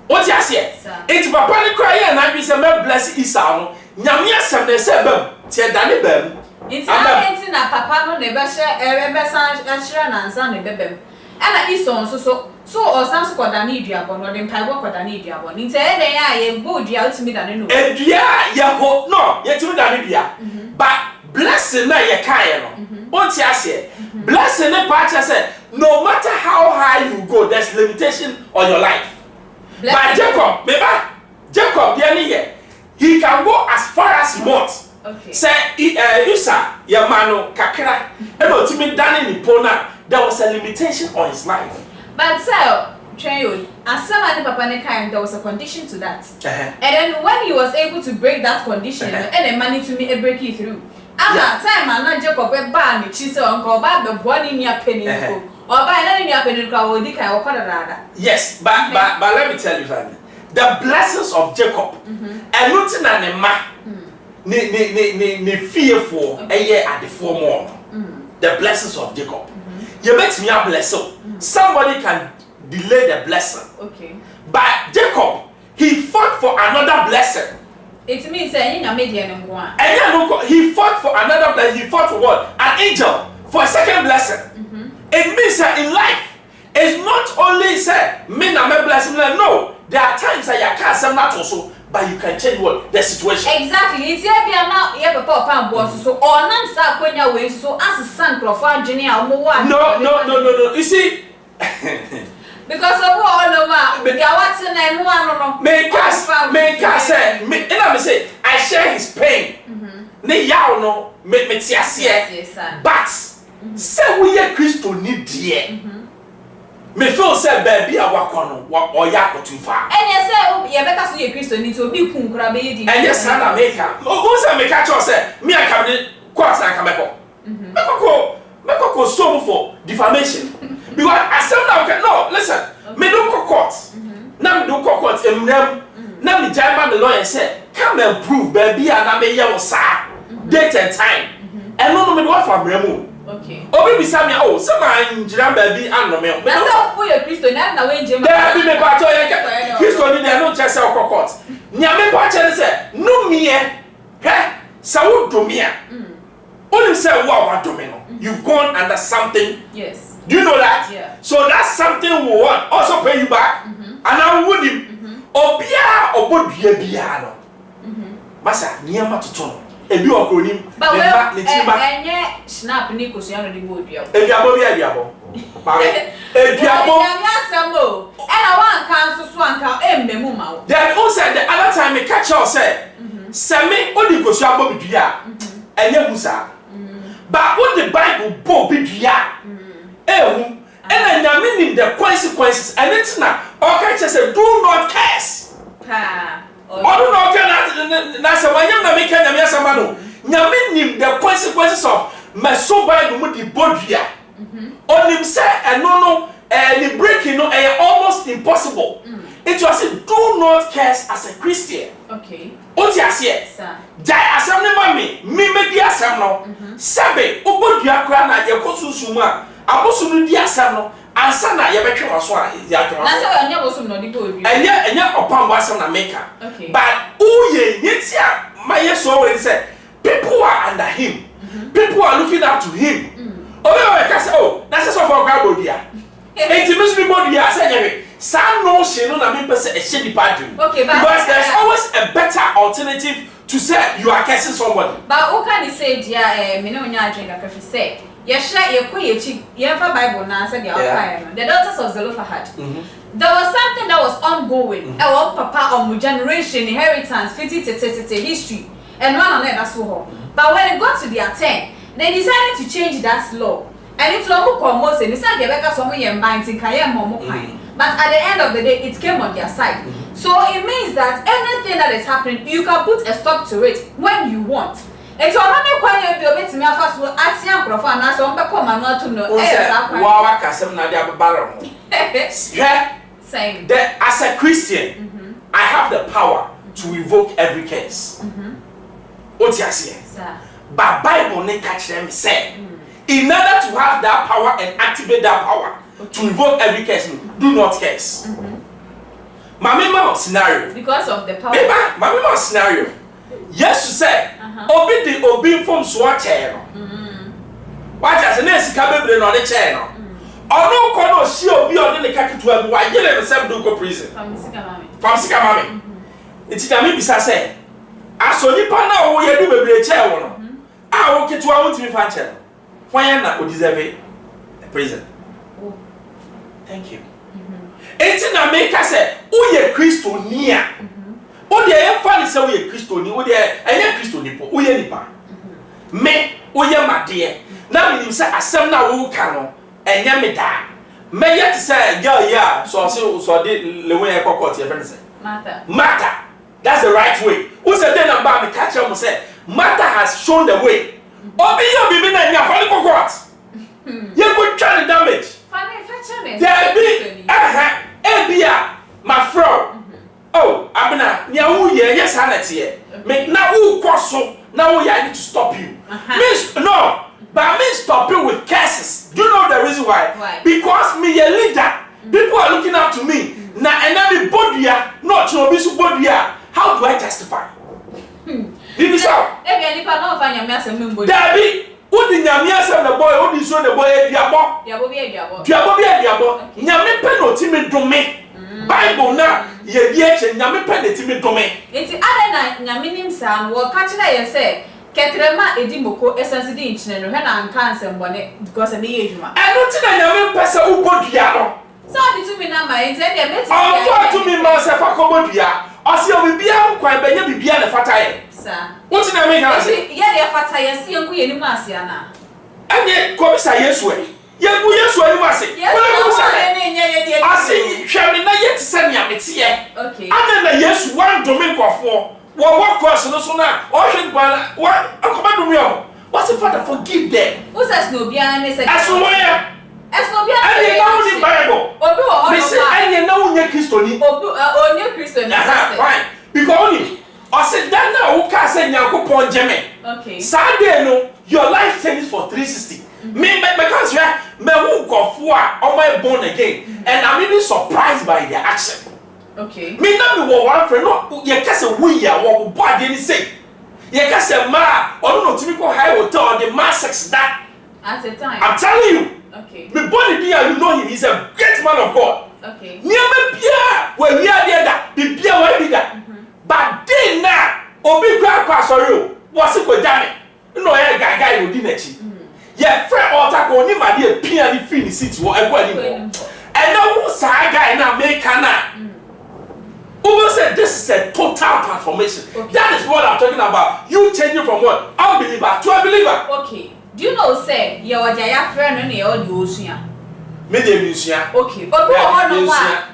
What you say? It's papa ni cry and be say me bless Esau no Nyamia sem na say bam tie dane bam. It's not na papa no ne be san ashira na nsa ne bebem. Ana Esau so osanso kodani duabo no de mpaibo kodani duabo nti e den ya ye go dua utimi dane no edua ye ho no ye timi dane dua but blessing na ye kai no onti ase blessing ne pa cha say no matter how high you go there's limitation on your life. But Jacob there he can go as far as he wants. Okay. Say Isa your mano kakra e no timi dane ni pona there was a limitation on his life. But so, train as someone papa ne kind there was a condition to that. And then when he was able to break that condition, and the money to me break it through. After time and Jacob e ba ni chi say onko ba be boni ni apeni ko. Or ba na ni apeni ko odi kai o kwada. Yes, but let me tell you something. The blessings of Jacob and nothing na ne ma ne fearful eye at the form the blessings of Jacob. You make me a blessing. Somebody can delay the blessing. Okay. But Jacob, he fought for another blessing. It means he fought for another blessing. He fought for what? An angel for a second blessing. It means that in life, it's not only say me na me blessing. No, there are times that you can't say that also, but you can change what the situation. Exactly. It's here be now. Here papa Opambour so or nan sa kwenya we so as san profile engineer No. You see. Because of all no ma, they are what's in and no. Make us say, I share his pain. Ne yaw no me tiasie. But say we are Christo need dear. Me feel say baby a wakono or yako too far. And yes, say you better see Christo need to be kun kra be di. And yes, America. Who say me catch us say me I come quarter and come back. make a so for defamation. Because I said no, listen, me don't go court. Now me don't go court. Now me drive the lawyer say, come and prove, baby, and I may yell date and time. And no me what for bremo. Okay. Obi be say me some Nigerian baby and no me. Na say who you Christian na we nje ma. There be me pa to ye Christian ni dey no chese o court. Nya me pa che say no me he sa wo do me a. Only say what do me no. You've gone under something. Yes. Do you know that? Yeah. So that's something we want also pay you back. And I would him. Obia obodua bia no. Masa niam to ton. Ebi okronim. But well, enye snap ni kosuya no di bodua. Ediabo bi ediabo. Ba ediabo. Ya sambo. E na wan kan so anka emmemu ma wo. Then who said the other time me catch you say, "Semi odi kosuya bo bidua." Enye busa. But what the Bible bo bidua. Ehu. And nyame nim the consequences. And it's na okay say do not curse. Ha. Odo no can na say wanyam na make nyame asama no. Nyame nim the consequences of meso Bible mu di bodua. Onim say no the breaking no almost impossible. It was do not curse as a Christian. Okay. Oti ase. Sir. Jai asam ne mami, me di asam no. Sabe obodua kra na ye kosusu mu a, abosu no di asam no. Ansa na ye betwe waso a ya twa. Na say anya bosom no di bodua. Enya Opambour asam na maker. Okay. But uye yetia my so when say people are under him. People are looking up to him. Oh, I say oh, na say so for Bodia. Enti misri Bodia say nyame. Some no she no na me person a shady party. Okay, but because there's always a better alternative to say you are cursing somebody. But who can say dia me no nya adwen ka fi say ye hye ye koyechi ye fa Bible na say dia okay no. The daughters of Zelophehad. There was something that was ongoing. Our papa or generation inheritance 50 history and one another that's so. But when it got to their turn, they decided to change that law. And it's no more almost and it's like they were some way mind in kaye momo kind. But at the end of the day, it came on their side. So it means that anything that is happening, you can put a stop to it when you want. And so I'm not quite able to me first will ask you for now, so I'm back on my to know. Wow, Kasem Nadia Baron. Yeah. Same. As a Christian, I have the power to revoke every case. What you say? But Bible ne catch them say. In order to have that power and activate that power to revoke every case, do not curse. Mama scenario. Because of the power. Mama scenario. Yes, you say. Obi from Swatch. What has an escapable on the channel? Or no corner, she'll be on the capital. Why you never said do go prison? From Sikamami. It's a maybe say. I saw you pana or you do a chair. I will get to our ultimate function. Why not deserve a prison? Oh. Thank you. It's na make us say, "Oh, ye Christo near." Oh, the funny say we ye Christo ni. Oh, the anya Christo ni po. Oh, ye nipa. Me, oh ye my dear. Now me say asem na wo ka no. Enya me da. Me yet say girl yeah. So did the way I court your friend say. Matter. That's the right way. Who said then about me catch him say matter has shown the way. Obi you be na nya funny court. You go try the damage. Funny fetching. There be ebia my friend. Oh, abena nya wo ye yes hanete. Me na wo kwaso na wo ya need to stop you. No, but I mean stop you with curses. Do you know the reason why? Why? Because me a leader. People are looking up to me. Na enemy bodia, not to be so bodia. How do I justify? Did you say? Ebi nipa no fa nyame asem mbo. Dabi, wo di nyame asem the boy, wo di so the boy ediabo. Diabo bi ediabo. Diabo bi ediabo. Nyame pe no ti me dome. Bible na ye di eche nyame pe de ti me dome. Enti ade na nyame nim sa wo ka kire ye say ketrema edimoko essence di nchine no he na Căncer mbone because e ye edwuma. Eno ti na nyame pe se wo bodua no. So di to me na my enti e dey meti. Oh, to me ma se fa ko bodua. Ose o bibia nkwan benya bibia na fata ye. Sir. What in America? Ye dey fata ye si enku ye ni mase ana. Anye ko bisa Yesu e. Ye ku Yesu ani mase. Wala ko sa ne nye ye dey. Ase hweme na ye tse nia mete ye. Okay. Ana na Yesu wan domin kwafo. Wo cross no so na o hwe gba wa akoma dumi o. What's the Father? Forgive them. Who says no bian is a Asumaya. As no bian. And you know the Bible. And you know your Christian. Oh, new Christian. Fine. Because only. I said that now who can say Yanko Pon Jeme. Okay. Sunday no, your life changes for 360. Me because me who go for on my born again. And I'm even surprised by their action. Okay. Me na me one friend no you can say we ya wo body any say. You can say ma or no typical high hotel or the mass sex that at a time. I'm telling you. Okay. Me body there you know him, he's a great man of God. Okay. Near me Pierre where we are there that the Pierre where be that. But then now obi kwa sorry was it go jam no e guy wo di na chi. Ye friend altar ko ni ma dey pia ni free ni seat wo e go ani mo. And now who say guy na make na Uber said this is a total transformation. Okay. That is what I'm talking about. You changing from what? Unbeliever to a believer. Okay. Do you know, say, you are your friend and you're the ocean? Media. Okay. But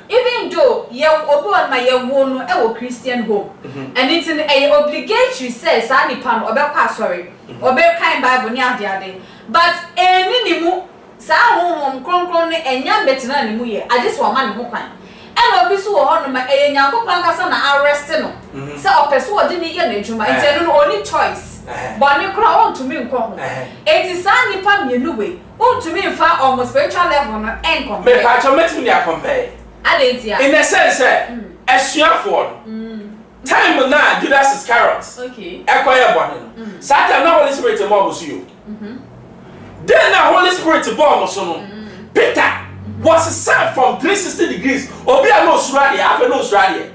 even though you open my own Christian home, and it's an obligatory says, Sandy Pan or sorry, or kind Bible near the other. But any more, Sam, and young better than me, I just want money more. And obi so ho no ma Nyankopon kasa na arrest no say opeso odi ni ye na adwuma enti no only choice but ne kra on to me nko ho enti san nipa mienu we on to me fa on spiritual level no enko me pa cho metimi ya compare adenti ya in the sense esuafo time na Judas Iscariot okay ekoye bone no Satan na Holy Spirit mo go so yo then na Holy Spirit born so no Peter was sent from 360 degrees. Obi no Australia, I no Australia.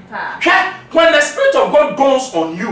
When the Spirit of God goes on you,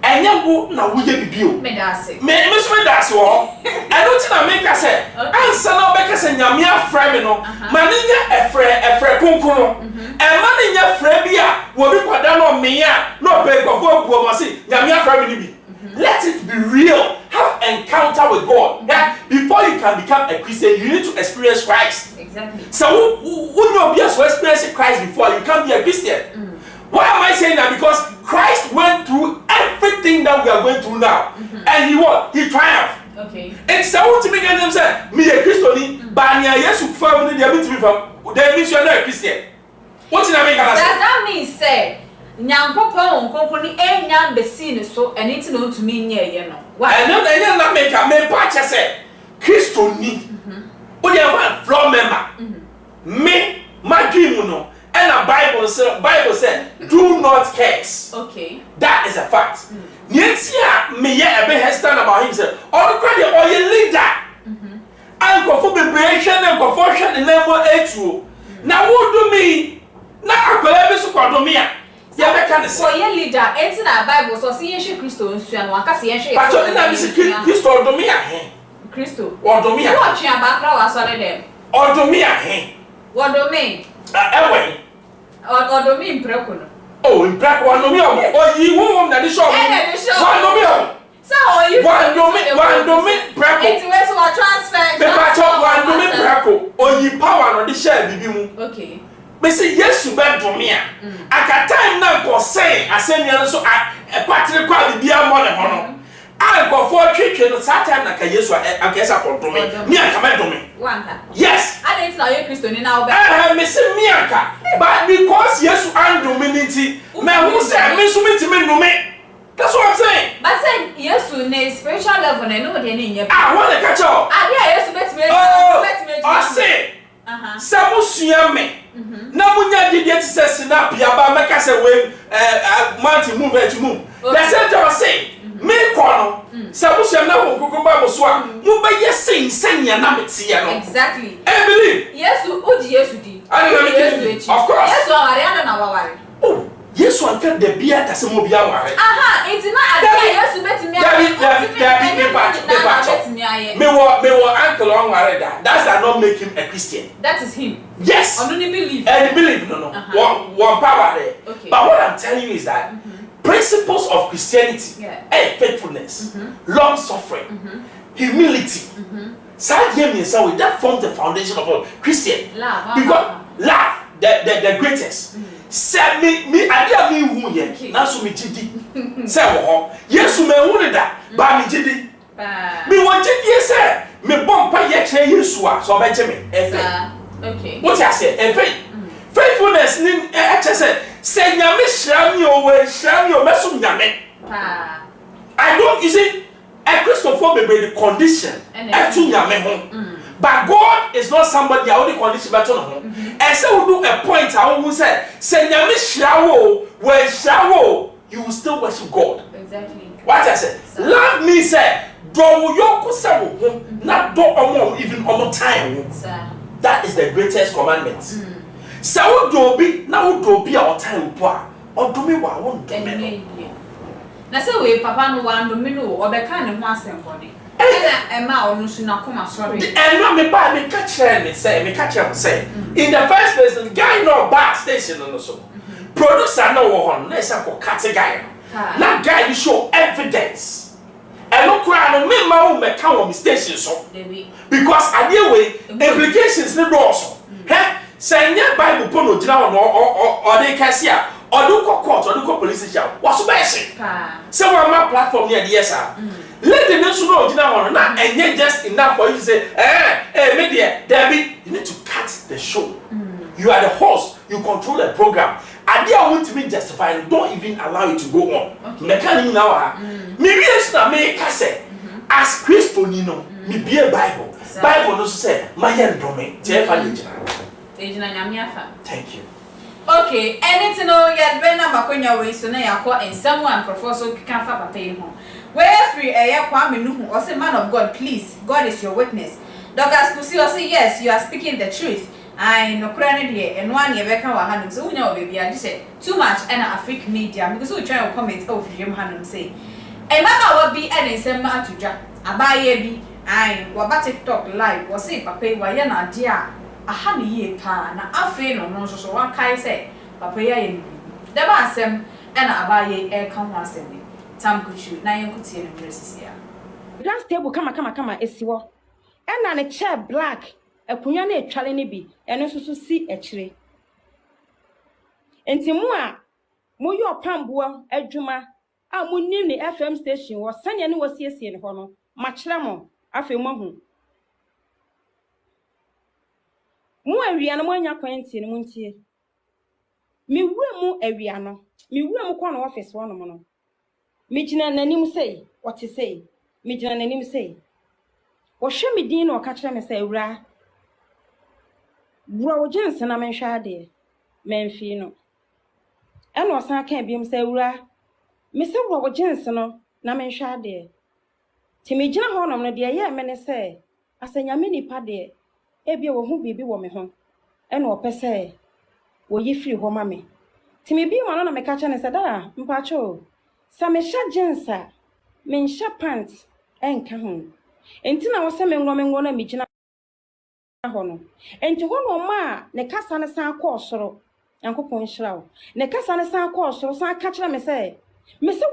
and you na we be bio. Me that's it. Me so that's all. I don't think I make us say. Answer no make us nyame afra me no. Maninya efre kunkuno. E maninya afra bia wo bi kwada no me ya no be go for mo say nyame afra me ni bi. Let it be real. Have encounter with God. That before you can become a Christian, you need to experience Christ. Exactly. So when you be experiencing Christ before, you can't be a Christian. Why am I saying that? Because Christ went through everything that we are going through now, and he triumphed. Okay. And so to make them say, me a Christian, but near yes, family they mean to be from. They mean you are not a Christian. What did I make? Does that mean say? Nyankopon komponi enya besine so anything no to me nye ye no why and then na make me patch say Christo ni o dey one floor member me my dream no and the Bible said do not curse. Okay, that is a fact. Nyentia me ye ebe hesitant about him say all the credit or ye leader and go for preparation and go for the level etu na wo do me na akola be so ko do me a so your leader, enti na Bible so see Yesu Kristo nsuan no aka se Yesu. But na be se Kristo odomi ahen. Kristo. Odomi ahen. What you abakra wa so dem. Odomi ahen. Odomi. Ewe. Odomi impreko no. Oh, impreko odomi o yi won na di shop. Odomi o. So you odomi preko. Enti we so transfer. Be pa cho odomi preko. O yi power no di share bibi mu. Okay. Me say Yesu be domi a. Aka time na go say asenya so kwatre kwa bibia mo ne ho no. I go for twetwe no Satan na ka Yesu aka esa ko domi. Me aka me domi. Wanka. Yes. I didn't know you Christian now be. Me say me aka. But because Yesu and dominity, me who say me so me no me. That's what I'm saying. But say Yesu na spiritual level na no dey na nya. I want to catch up. Ade Yesu bet me. I say. Samu suya me. Na munya didi eti se snap ya ba make say we mountain move to move. The center say me kono. Samu suya na ho kukumba mo so a mu ba ye senya na meti ya no. Exactly. I believe. Yesu oji Yesu di. Of course. Yesu aware ana na waware. Oh, Yesu anka de bia ta se mo bia ware. Aha, it's not ade Yesu betimi me wo uncle on ware that. Does that not make him a Christian? That is him. Yes. I don't believe. And believe no. One power there. Okay. But what I'm telling you is that principles of Christianity, faithfulness, long suffering, humility. Side game so that forms the foundation of all Christian. Love. Because love, the greatest. Say me idea me hu ye. Na so me gidi. Say wo ho. Yesu me hu da, ba me gidi. Me want to say, me bomb pa ye che Yesua, so by Jimmy. Okay. What I say, faithfulness, say, Yami Shami or Shami or Mesum Yame. I don't, you see, a Christopher may be the condition, and to Yame home. But God is not somebody I only condition but on home. And so we do a point, I will say Yami Shawo, where Shawo, you will still worship God. Exactly. What I said, love me, say, do your sawo, not do even on time. That is the greatest commandment. So do be now do be our time or do me what I want to me. Na say we papa no wan do me no obeka ne ho asembone. Na ema onu su na koma sorry. And no me ba me catch me say in the first place the guy no bar station no so. Producer no wo hon na say ko cut guy. Na guy you show evidence. And no cry no me ma wo me ka wo station so. Because anyway implications no do so. Say nye Bible pono jina or they can see or do court or do police station. What's the best? So on my platform near the yes let the nation know jina on na and just enough for you to say media Debbie you need to cut the show. You are the host, you control the program. And they are want to be justified, don't even allow it to go on. Mechanic now me yes na me kase as Christo ni no me be a Bible. Bible no say my hand do me. Thank you. Okay, anything no yet be na makonya we so na yakọ in someone so can fa papa yi ho. Where free kwa me nu or say man of God please, God is your witness. Dr. Cyrses or say yes, you are speaking the truth. I no kura ne de eno an ye be kan wa hanum so unya obebi ade say too much and Afric Media because we try to comment of him hanum say. E mama wa bi ene nsem ma atudwa. Abaye bi ai wa ba TikTok live wa say papa yi wa ye na ade a aha ne ye pa na afi no no so wa kai say papa ya ye da ba asem na abaye e kan ho asem ni tam kuchu na yen kutie ne mresisi ya glass table kama esiwo na ne chair black akunya na etwale ne bi eno so si ekire enti mu a mo yo Opambour adwuma a mo nim ne FM station wo sane ne wo siesie ne ho no ma kire mo afi mo hu mu awia no mo anya kwantie ne mo ntie mi wura mu awia no mi wura mu kwa na office wo no mo no mi gina nanim sei what you say mi gina nanim sei wo hwe mi din na o ka kire me sei wura wo jense na men hwa ade menfi no eno osan kan biem sei wura me se wo jense no na men hwa ade ti mi gina ho no no de ye me ne sei asanya me nipa de ebia wo hu bibi wo me ho eno opese wo yifiri ho ma me ti me bi wano na me ka cha ne se da mpacho sa me hya jensa me hya pants enka ho enti na wo se me ngo na me gina ho no enti ho no ma ne kasa ne san akọ osoro yankopon hyira wo ne kasa ne san akọ osoro san ka kira me se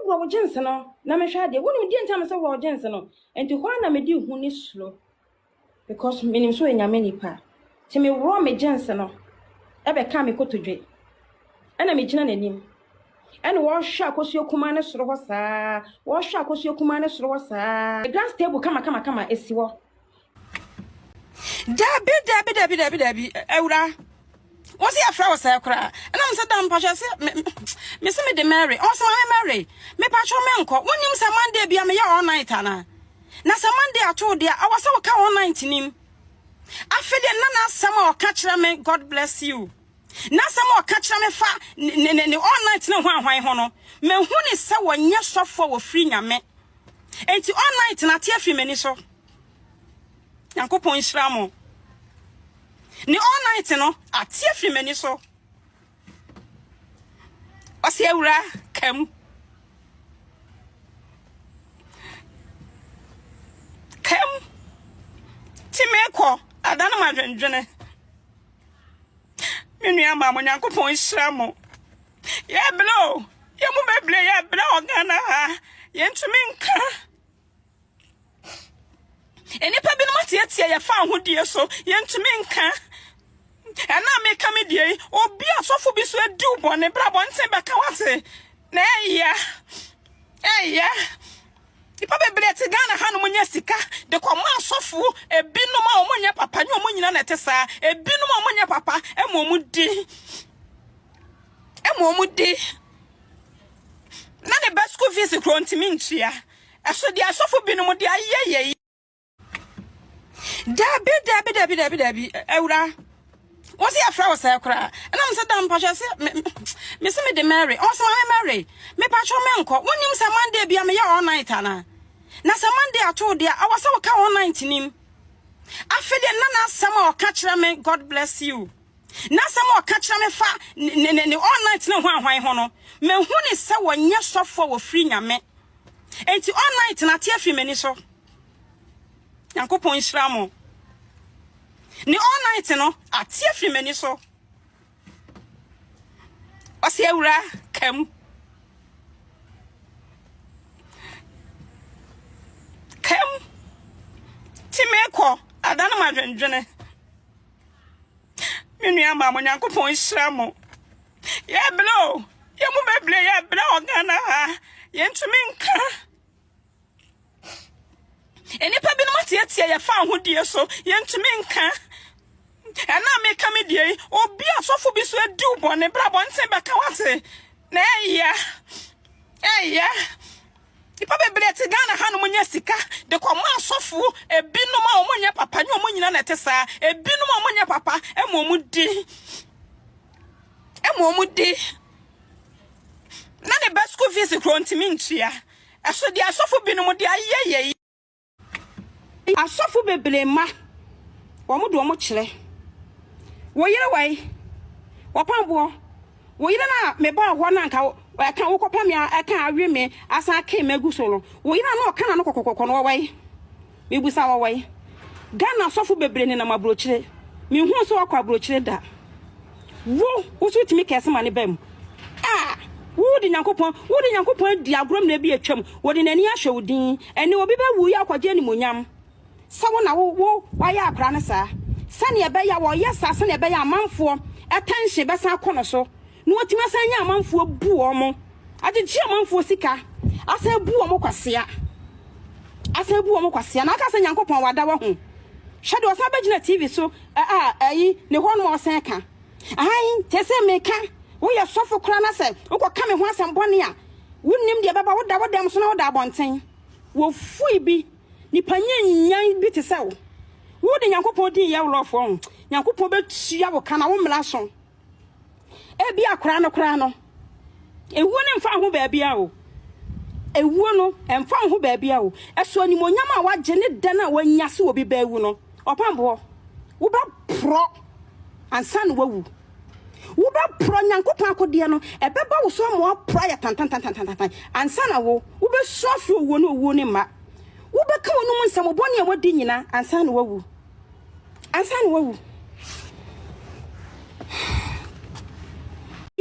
wo jense no na me hwa de wo ni di enta me se wo jense no enti ho na me di hu ni slow because minim so enyame nipa ti me wro me jense no ebe ka me kotodwe ana me gina nanim ana wo hwa akosuo kuma ne soro ho saa wo hwa akosuo kuma ne soro ho saa glass table kama esiwo dabi ewra wo se afra wo saa kra ana me se dam pasha se me se me de Mary o se Mary me pacho me nko wonim se Monday bia me ya all night ana na se Monday ato dia awasa wo ka all night nim afede na sama o ka kira me God bless you na sama o ka kira me fa ne all night na hwan ho no me hu ni se wo nya sofo wo free nyame enti all night na tie free mani so yankopon hyira mo ni all night no atie free mani so o se ewura kam timeko adana madwendwene menu ama mo nyankopon hyira mo ye blo ye mo beble ye bla ogana ha ye ntumi nka enipa bi no matietie ye fa ahodie so ye ntumi nka ana me kamedie obi asofo bi so adi ubone bra bonte beka wase na eya ipa beble te gana hanu munya sika de kwa mwa sofu ebinum a omunya papa nyi omunyina na tesa ebinum a omunya papa emomudi na ne basco visi krontimi ntua eso dia sofu binum dia yeye dabi ewura what's your flower sakra and I'm so damn pasha say me say me de Mary also I Mary me patcho me nko wonim say Monday bia me ya all night ana na say Monday ato dia I was so ka all night nim afede na sama o ka kire me God bless you na sama o ka kire me fa ne all night na hwan ho no me hu ni say wonye sofo wo free nyame enti all night na tie fi mani so yankopon hira mo ni all night no atie fi mani so ose ewura kam timeko adana madwendwene menu ama mo yankopon hira mo ye blo ye mu beble ye bla ogana ha ye ntumi nka enipa bi no matetie ye fa ahodie so ye ntumi nka ana me kamedie obi asofo bi so adi ubone bra bonte beka wase na eya ipa bebre te Ghana hanu munya sika de kwa mwa asofo ebinum a omunya papa nyi omunyina na tesa ebinum a omunya papa emomudi na ne basco visi krontimi ntua eso dia asofo binum dia yeye asofu beble ma wo mu do mo kire wo yire wai Opambour wo yire na me ba ho na nka aka wo kopa me aka awe me asa aka megu so no wo yire na oka na no kokokoko no wai me busa wo wai Ghana asofu beble ni na mabro kire me hu so akwa bro kire da wo so timi kese ma ne bam wo di nyankopon di agrom na bi atwam wo di nani ahwe wodin ene obi ba wu ya akwaje ni monyam sawo na wo waya akra ne sa sane ebe ya wo yesa sane ebe ya amanfo etanhye besa akono so no otima sanya amanfo bu omo agyechi amanfo sika asa bu omo kwasea na aka sa nyankopon wada wo ho hwede osa bagina TV so ayi ne ho no osan ka ai tese meka wo ya sofo kra na se wo ko ka me ho asem bone a wonnim de baba wo da so na wo da abonten wo fui bi ni panyanyan bi te se wo de nyankopon din ye wlofo nyankopon betua wo kana wo mla so e bi akra no ewu ne mfa ho ba bia o ewu no emfa ho ba bia o eso ni monyam a wagye ne da na wanya se obi ba ewu no Opambour wo ba pro ansa no wawu wo ba pro nyankopon akode no e beba wo so mo pro ya tan ansa na wo be so afi owo no owo ne ma wo be ka wonu nsam bone e wadi nyina ansa na wawu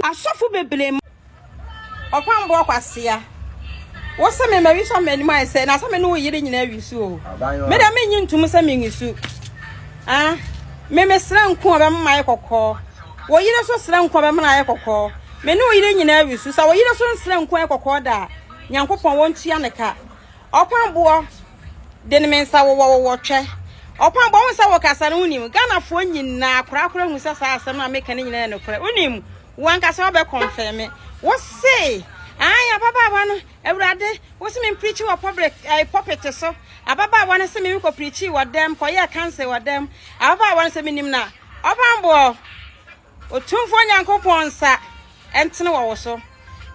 asofu beble Opambour kwasea wo se me mari so mani mai se na so me no yire nyina awisu o me da me nyi ntum se me ngisu me sra nku oba mai kokko wo yire so sra nku oba mai kokko me no yire nyina awisu sa wo yire so sra nku ai kokko da nyankopon won tua ne ka Opambour de ne mensa wo twe Opambour won sa wo kasa no unim Ghana fo nyina akora hu sa asem na meka ne nyina ne kora unim wan kasa obe confirm wo say ababa wan ewrade wo se me preach wo public pulpit so ababa wan se me ko preach wo dem ko ye Căncer wo dem ababa wan se me nim na Opambour otumfo nyankopon sa entene wo so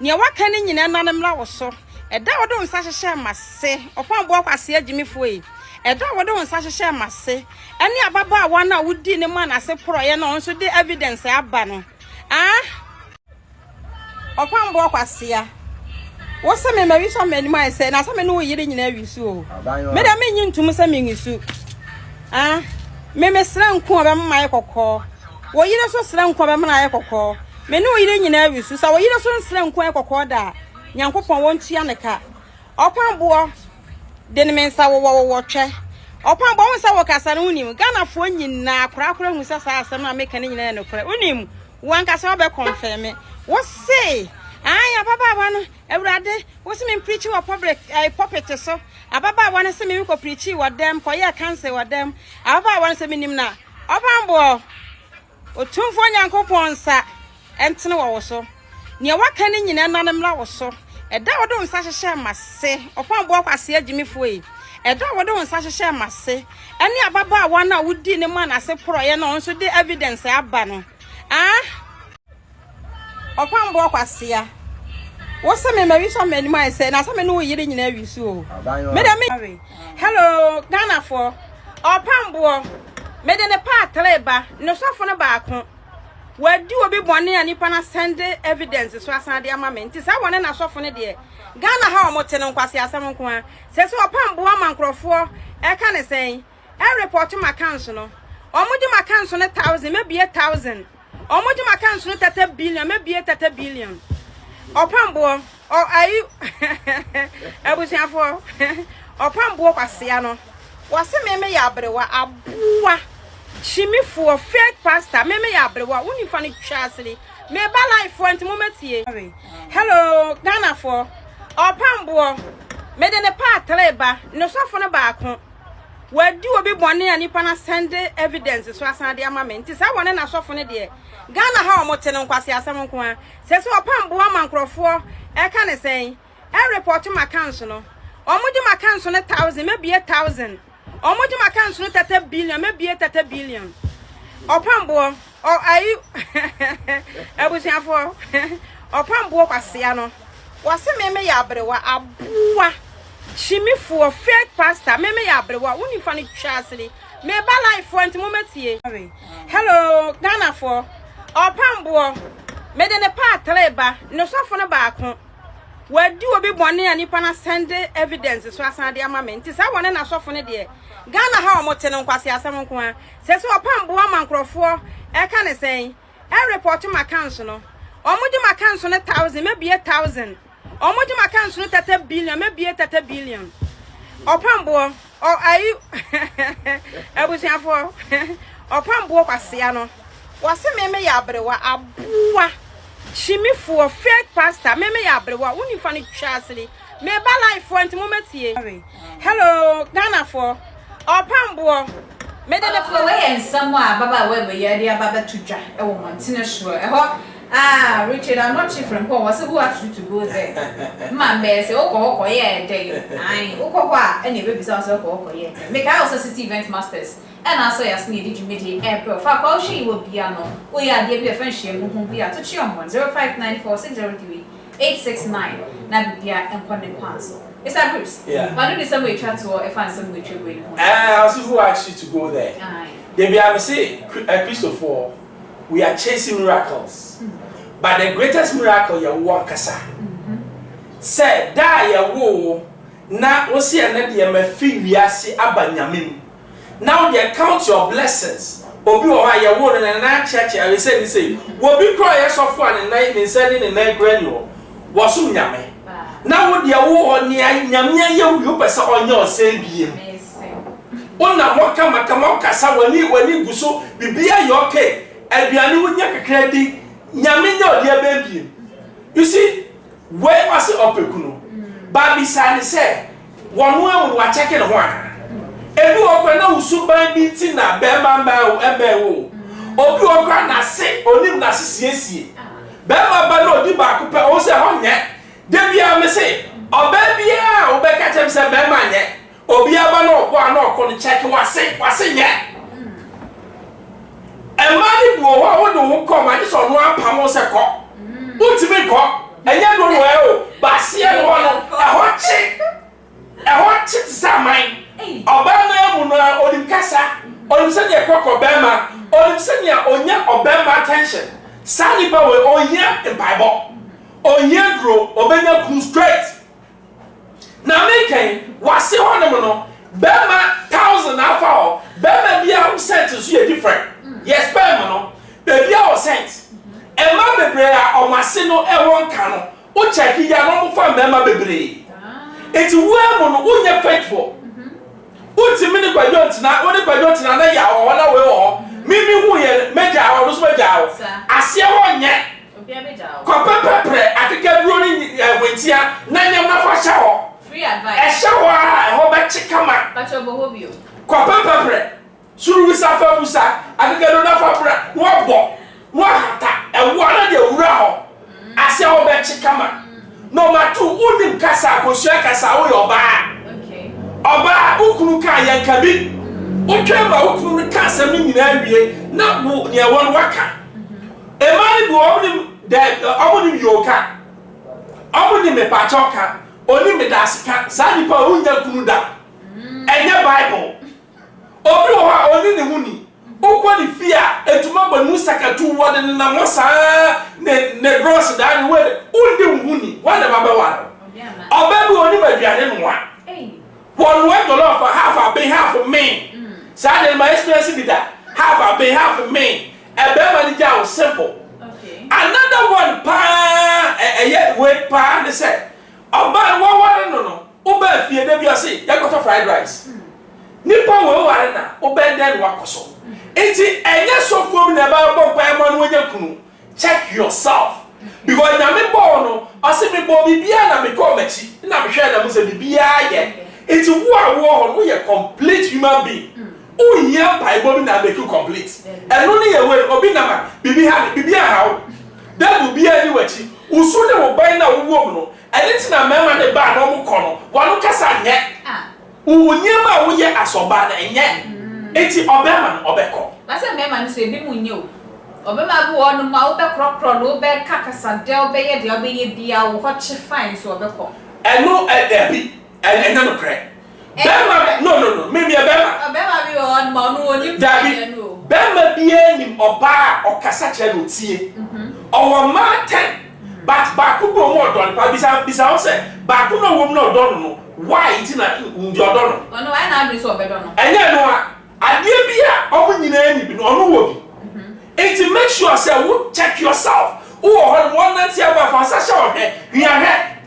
ne waka ne nyina nanem la wo so eda wo do nsa hyehye mase Opambour kwase agimifo yi eda wo do nsa hyehye mase ene ababa wan na wodi ne man ase pro ye no nso de evidence aba no Opambour kwasea wo se me mari so mani mai se na so me no yire nyina awisu o me da me nyi ntum se me ngisu me sra nku oba mai kokko wo yire so sra nku oba mai kokko me no yire nyina awisu sa wo yire so sra nku ai kokko da nyankopon won tua ne ka Opambour de ne mensa wo twe Opambour won sa wo kasa no unim Ghana fo nyina akora hu sa asem na meka ne nyina ne kora unim wan kasa obe confirm wo say ababa wan ewrade wo se me preach wo public pulpit so Ababa wan se me ko preachi with them, ko ye Căncer with them. Ababa wan se me nim na. Opambour. Otumfo Nyankopon sa entene wo so. Ne waka ne nyina nanem la wo so. Eda wo do nsa hyehye mase. Opambour kwase agimifo yi. Eda wo do nsa hyehye mase. Ene ababa wan a wudi ne man ase pro ye no nso de evidence aba no. Opambour kwase ya. What's the memory? Some men might say, now some men who eating in every soul. Hello, Ghana for Opambour. Made in a part labor, no soft on a back. Where do you be born and you can send evidence? So I said, dear mamma, tis I want to soften it dear. Ghana, how much and Quasia someone says, Opambour man crow for I can't say, I report to my council. Or would you my council 1,000, maybe 1,000. Or would you my council 30 billion, maybe 30 billion. Opambour, or are you? I was here for Opambour Pasiano. Was a meme yabrewa, a boa. Shimmy for fake pasta, meme yabrewa, only funny Cırses. Me ba life for a moment here. Hello, Ghana for Opambour. Made in a part labor, no soft on a back. Where do you be born and you can send evidence? So I said, dear mamma, tis I want to soften it dear. Ghana how much and Quasia someone says Opambour man crow for I can't say, I report to my council. Or would you my council 1,000, maybe 1,000. Or would you my council 30 billion, maybe 30 billion. Opambour, or are you? I was here for Opambour Pasiano. Was a meme yabrewa, a boa. Shimmy for fake pasta, meme yabrewa, only funny Cırses. Me ba life for a moment here. Hello, Ghana for Opambour. Made in a part labor, no soft on a back. Where do you be born and you can send evidence? So I said, dear mamma, tis I want to soften it dear. Ghana how much and Quasia someone says Opambour man crow for I can't say, I report to my council. Or would you my council 1,000, maybe 1,000. Or would you my council 30 billion, maybe 30 billion. Opambour, or are you? I was here for Opambour Pasiano. Was a meme yabrewa, a boa. Shimmy for fake pasta, meme yabrewa, only funny Cırses. Me ba life for a moment here. Hello, Ghana for Opambour. Made in a way and somewhere, Baba, where we are dear Baba to Jack, a woman, Tina sure. Richard, I'm not cheap from home. What's who asked you to go there? Man, may say, oh, yeah, day. I, oh, any babies also go, yeah. Make also city event masters. And also, as needed you meet April. For she will be no. We are dear friendship, whom we are to cheer on 0594 603 869. Nabia and Quantum. Is that Bruce? Yeah. I know some way chat to if I some way to I also who asked you to go there. They be able to say, Christopher, we are chasing miracles. But the greatest miracle you want kasa. Say die ya wo na osi ene de ma fi wiase abanyamem. Now they count your blessings. Obi o ha ya wo na church I say obi kro ya sofo an na ni send ni na granio. Wo so nyame. Na wo de wo oni nyame ya wu pese onye osebiem. Ona moka maka kasa wani guso bibia ya okay. Aduane wo nya kakra di nyame nya odi abebiem. You see, where was it opekuno? Baby sani say, one woman wa check in one. Ebi okwa na usuban bi ti na bema ma ebe wo. Obi okwa na se onim na siesie. Bema ba no di ba ko pe o se ho nye. Debia me say, obebia obeka chem se bema nye. Obi aba no okwa na okọ ni check wase nye. Emani bu o wo do wo kom ani so no apamo se ko. Utimi ko. Enya no no ba se no no ahochi tsaman. Obama emu no odim kasa. Odim se ne kokko bema. Odim se ne onya obama attention. Sani ba we onya Bible. Onya grow obenya cruise straight. Na meken wase hono no bema 1,000 afa. Bema bia sent so you different. Yes, bema no. Baby our sent. Emma bebre a omase no e won ka no. O check ya no mo fa bema bebre. Eti wo mo no unya faithful. Utimi ni gwadwont na na ya o na we o. Mimi hu ye meja o so meja o. Ase ho nye. Obi meja o. Ko pepepre akeka duro ni wentia na nyam na fa sha ho. Free advice. E sha ho a ho chikama. But you behave you. Kwa pepepre. Suru wisa fa wusa. Akeke do na fa bra. Wo bo. Wo hata. E wo na de wura ho. Ase wo be chikama. Number 2, unim kasa akosua kasa wo yo ba. Okay. Oba ukunu ka yankabi. Utwema ukunu kasa mi nyina wie na wo ne won waka. Emani bu omunim yoka. Omunim me pachoka. Oni me dasika. Sa nipa unya kunu da. Enye Bible. Obi wo ha oni ne huni. Ukwa ni fia etuma bonu sakatu wode na mosa ne gross da ni we undi huni. Wale baba wa. Obabu oni maduane nwa. One way dollar for half a be half of me. Sadly, my experience did that. Half a be half of me. A better job simple. Okay. Another one, a yet wait pan, they said. About one, no. Uber fear, they will say, you got a fried rice. Nippon will warna, Uber then walk so. It's a yes so for me about Pamon when you can check yourself. Because I'm a bono, I see me Bobby Biana, me call me, and I'm sure that was a BIA. It's a war, we are complete human being. Oh, yeah, Bible na make you complete. And only a way, Obinama, Bibi how that will be anywhere. Usune will buy now woman, and it's not a member the bad no corner. One cassa yet. Unyama, we are so bad, and yet it's Obama Obeko. That's a man say, Bimu knew. Obama go on Mauta crop, no bad cacasa, del bay, the obey dia, what she finds or Beko. And no, there be. And no crack. Bema, no, maybe a Bema. Bema be on Manu, Bema be any or bar or Cassacha would see. Or Martin, but Bakubo more done, Pabisa said, Bakuno woman no don't know why it's not your donor. Oh, no, I know this or better. And then I did be a open in any on and to make sure, say, check yourself. Oh, one night here by Sasha, we are here.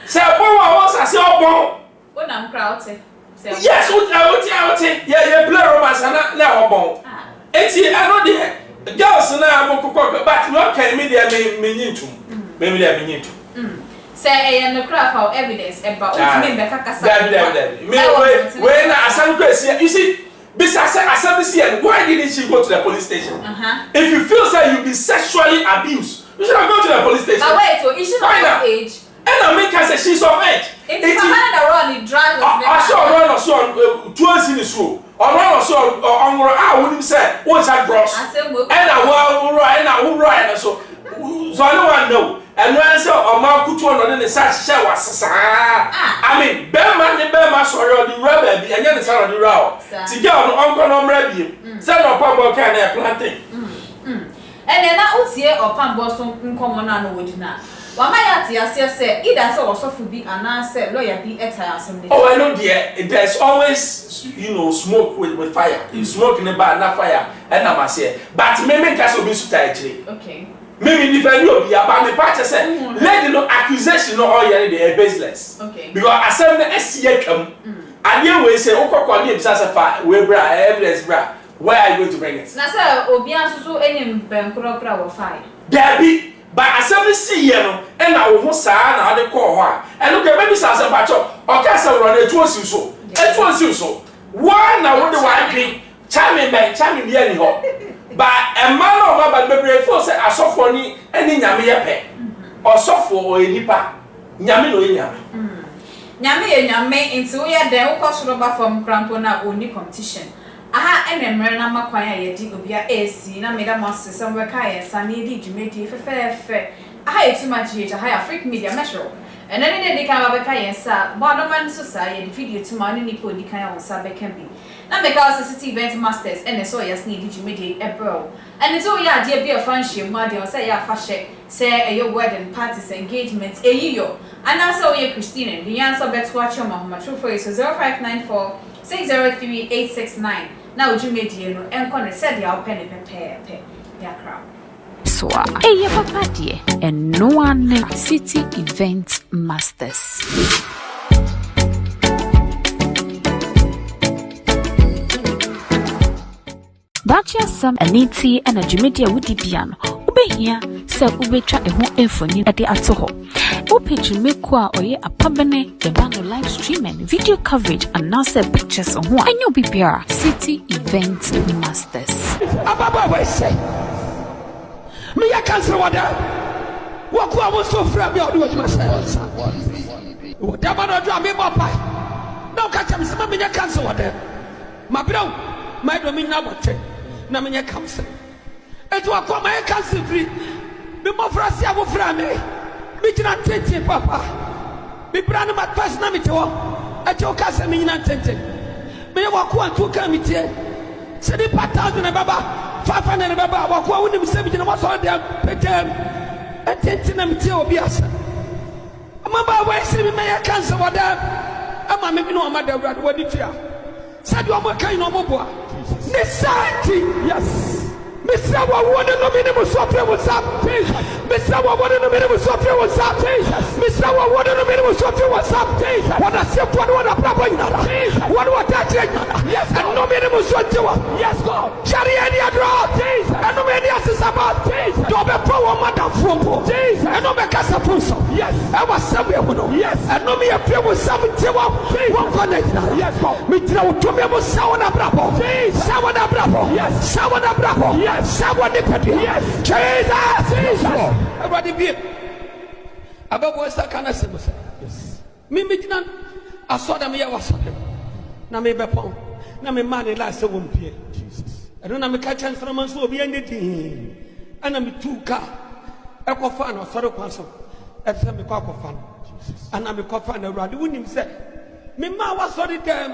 Say, I say, oh, when I'm crowded. Yes, yeah, play romance and now bon. It's I know the girls now, but no can media mean to. Maybe they mean to. Say, I am the craft of evidence about what's mean by Kaka. When I said, you see, besides, I said this year, why didn't she go to the police station? If you feel that you've been sexually abused, you should have gone to the police station. Wait, so is she not of age? And I make her say she's of age. It's a run, it drives. I saw run or so 2 years in this room. Or run or so I wouldn't say, what's that gross? And I will ride, and I will ride. So I don't want to know. And when I say, oh, my good one, and the such show was, I mean, Bema, sorry, or the rubber, and then the sound of the row. To get on Uncle no Rebbe, send Opambour can have planting. And then I would see Opambour some common and would not. Wamayati say either so or so to be an answer lawyer be a assembly. Oh, I know, dear. There's always, smoke with fire. You smoke in the bar, not fire, and I must say, but maybe that's what we actually. Okay. Maybe if I know about the party, say, let the accusation or they are baseless. Okay. Because I said the SCA come, and you will say, oh, Cocoa, Sasa, we bra, evidence bra. Where are you going to bring it? Now, sir, Obian so any Bankura or fire. There be. But I said, see, and I will say, I had a call her. And look at maybe Sasa Bacho, or Căncer run it was you so. It was you so. Why now would the white king chiming back, chiming the anyhow? But a man or my baby force I saw for any Yamia pay or soft for a nipa. Yami no Yami. Yami and Yame into ya then cost rubber from Crampona only competition. Aha, and Merna Maquia, ye Digobia AC, na made a master somewhere Kaya, Sunny, Jimmy, fair. I had too much age, a high Afric Media measure. And then they come up a Kaya, sir, Bottom Society, video to money Nipo, the Kaya on Sabe can be. Now make our city event masters and the Soyas need Jimmy a bro. And it's all ya dear be a friendship, Muddy or say ya fashion, say your wedding parties, engagements, a year. And also ye Christine, the answer bet watch your mama, true for you, so 0594 603 869. Now Jimmy no and said the penny prepare their crowd. So, a papa dear, and no one city event masters. Bacha some aniti and a Jumedia would piano. ubehia se ubetra eho enfoni ade atoho page meko a oye apabene yebano live stream and video coverage and now say pictures on ho anyo bibia city event masters ababa we say me ya Căncer wada woku a wo so fra me odi wajuma say wo da ba do me bopa na ka cham se me ya Căncer wada ma bro my do me na bote na me ya Căncer etu akwa my Căncer free me mo fra sia wo fra me jina tete papa me brand my personal me tewo eto ka se me nyina tete me waku antu ka me tie se di pata na baba 500 na baba waku woni me se me jina waso de petem etete na me tie obi asa ama ba wa se me ya Căncer wada ama me no ama da wrad wadi tia se di o mo kan no mo boa ne santi yes Mr. What no minimum software was up. Mr. What no minimum software was up. Mr. What no minimum software was up. What a simple one, a proper what was that? Yes, and no minimum software. Yes, God. Shari any draw. And no many is about. Don't be power, Madam Fumbo. And no make us a person. Yes, I was somewhere. Yes, and no me appear with some one connect. Yes, God. Me throw to me was sound a bravo. Sound a bravo. Yes, sound a bravo. Yes. Someone yes, Jesus. Everybody be about what's that kind of symbol? Yes. Me didn't. I saw them here was them. Now me be pound. Now me money last a won't pay. Jesus. I don't know me catch and from us will be anything. And I'm 2 car. I go fan or sorrow person. I tell me cock of fun. And I'm a coffin around. You wouldn't say. Me ma was sorry them.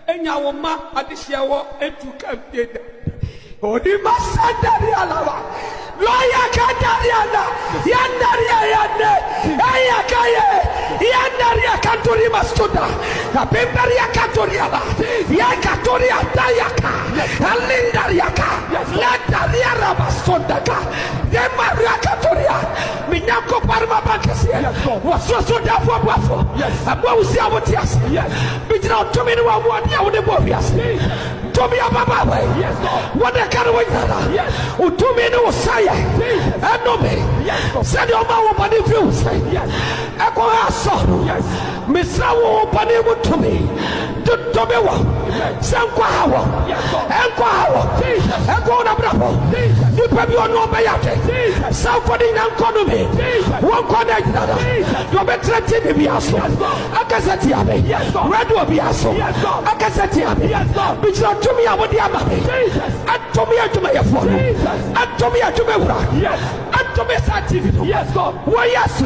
And your ma at this year and 2 car. Odi masandari alava loya kadariana yandaria yande ayakaye yandaria kantori mastuda apembaria kantoriala yakatoria dayaka alindariaka ladaria rabastondaka demaria kantoria minyako parma bankesia wasoso dafo bafo abo usi abotias bijina otomeni wa muadia wode bobias Tomi ababa yes God what the kind of way yes utumi no saya enome said your man will body feel say yes eko aso yes misra wo body wo tomi to be wa sankwa hawo enkwa hawo eko na brabo ni pe bi ono be yate sankwa di na nkono me won kona jidada you be threaten bi aso akasati abe radio bi aso akasati abe bi to me about the Abbey. And to me, to my phone. And to me, to my work. Yes. And to me, activity. Yes, God. Why, yes,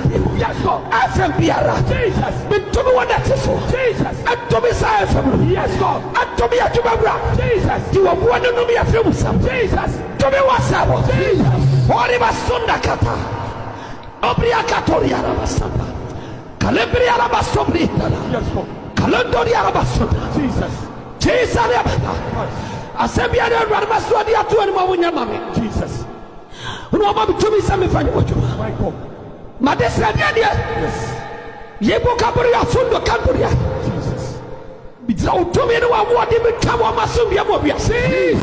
God. Africmedia. Jesus. But to me, what that is for. Jesus. And to me, Căncer. Yes, God. And to me, to my work. Jesus. You are one of me a few. Jesus. To me, what's up? Jesus. What about Sundakata? Obria Catoria Rabasanda. Calabria Rabassobri. Yes, God. Calendoria Rabasunda. Jesus. Jesus, I said, "We are the Ramaswadi at 2 and Mawunya Mami." Jesus, no one to me, some funny what you my God. Madessa, yes, Yebo Caboria, Fundo Cambodia. Jesus, without to me, no one would even come on Masubia Mobia.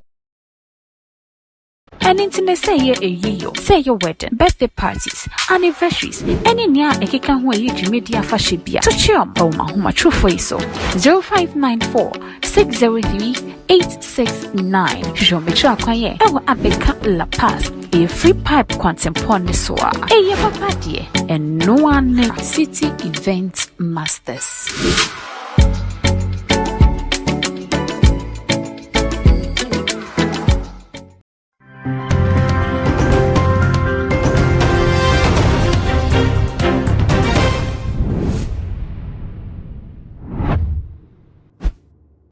And intimate say ye say your wedding, birthday parties, anniversaries, any near a kikan who you media fashibia. To chum, oh my true for so 0594 603 869. Show me try our Abeka La Paz, a free pipe quantum soa. A papa dear, and no one city event masters.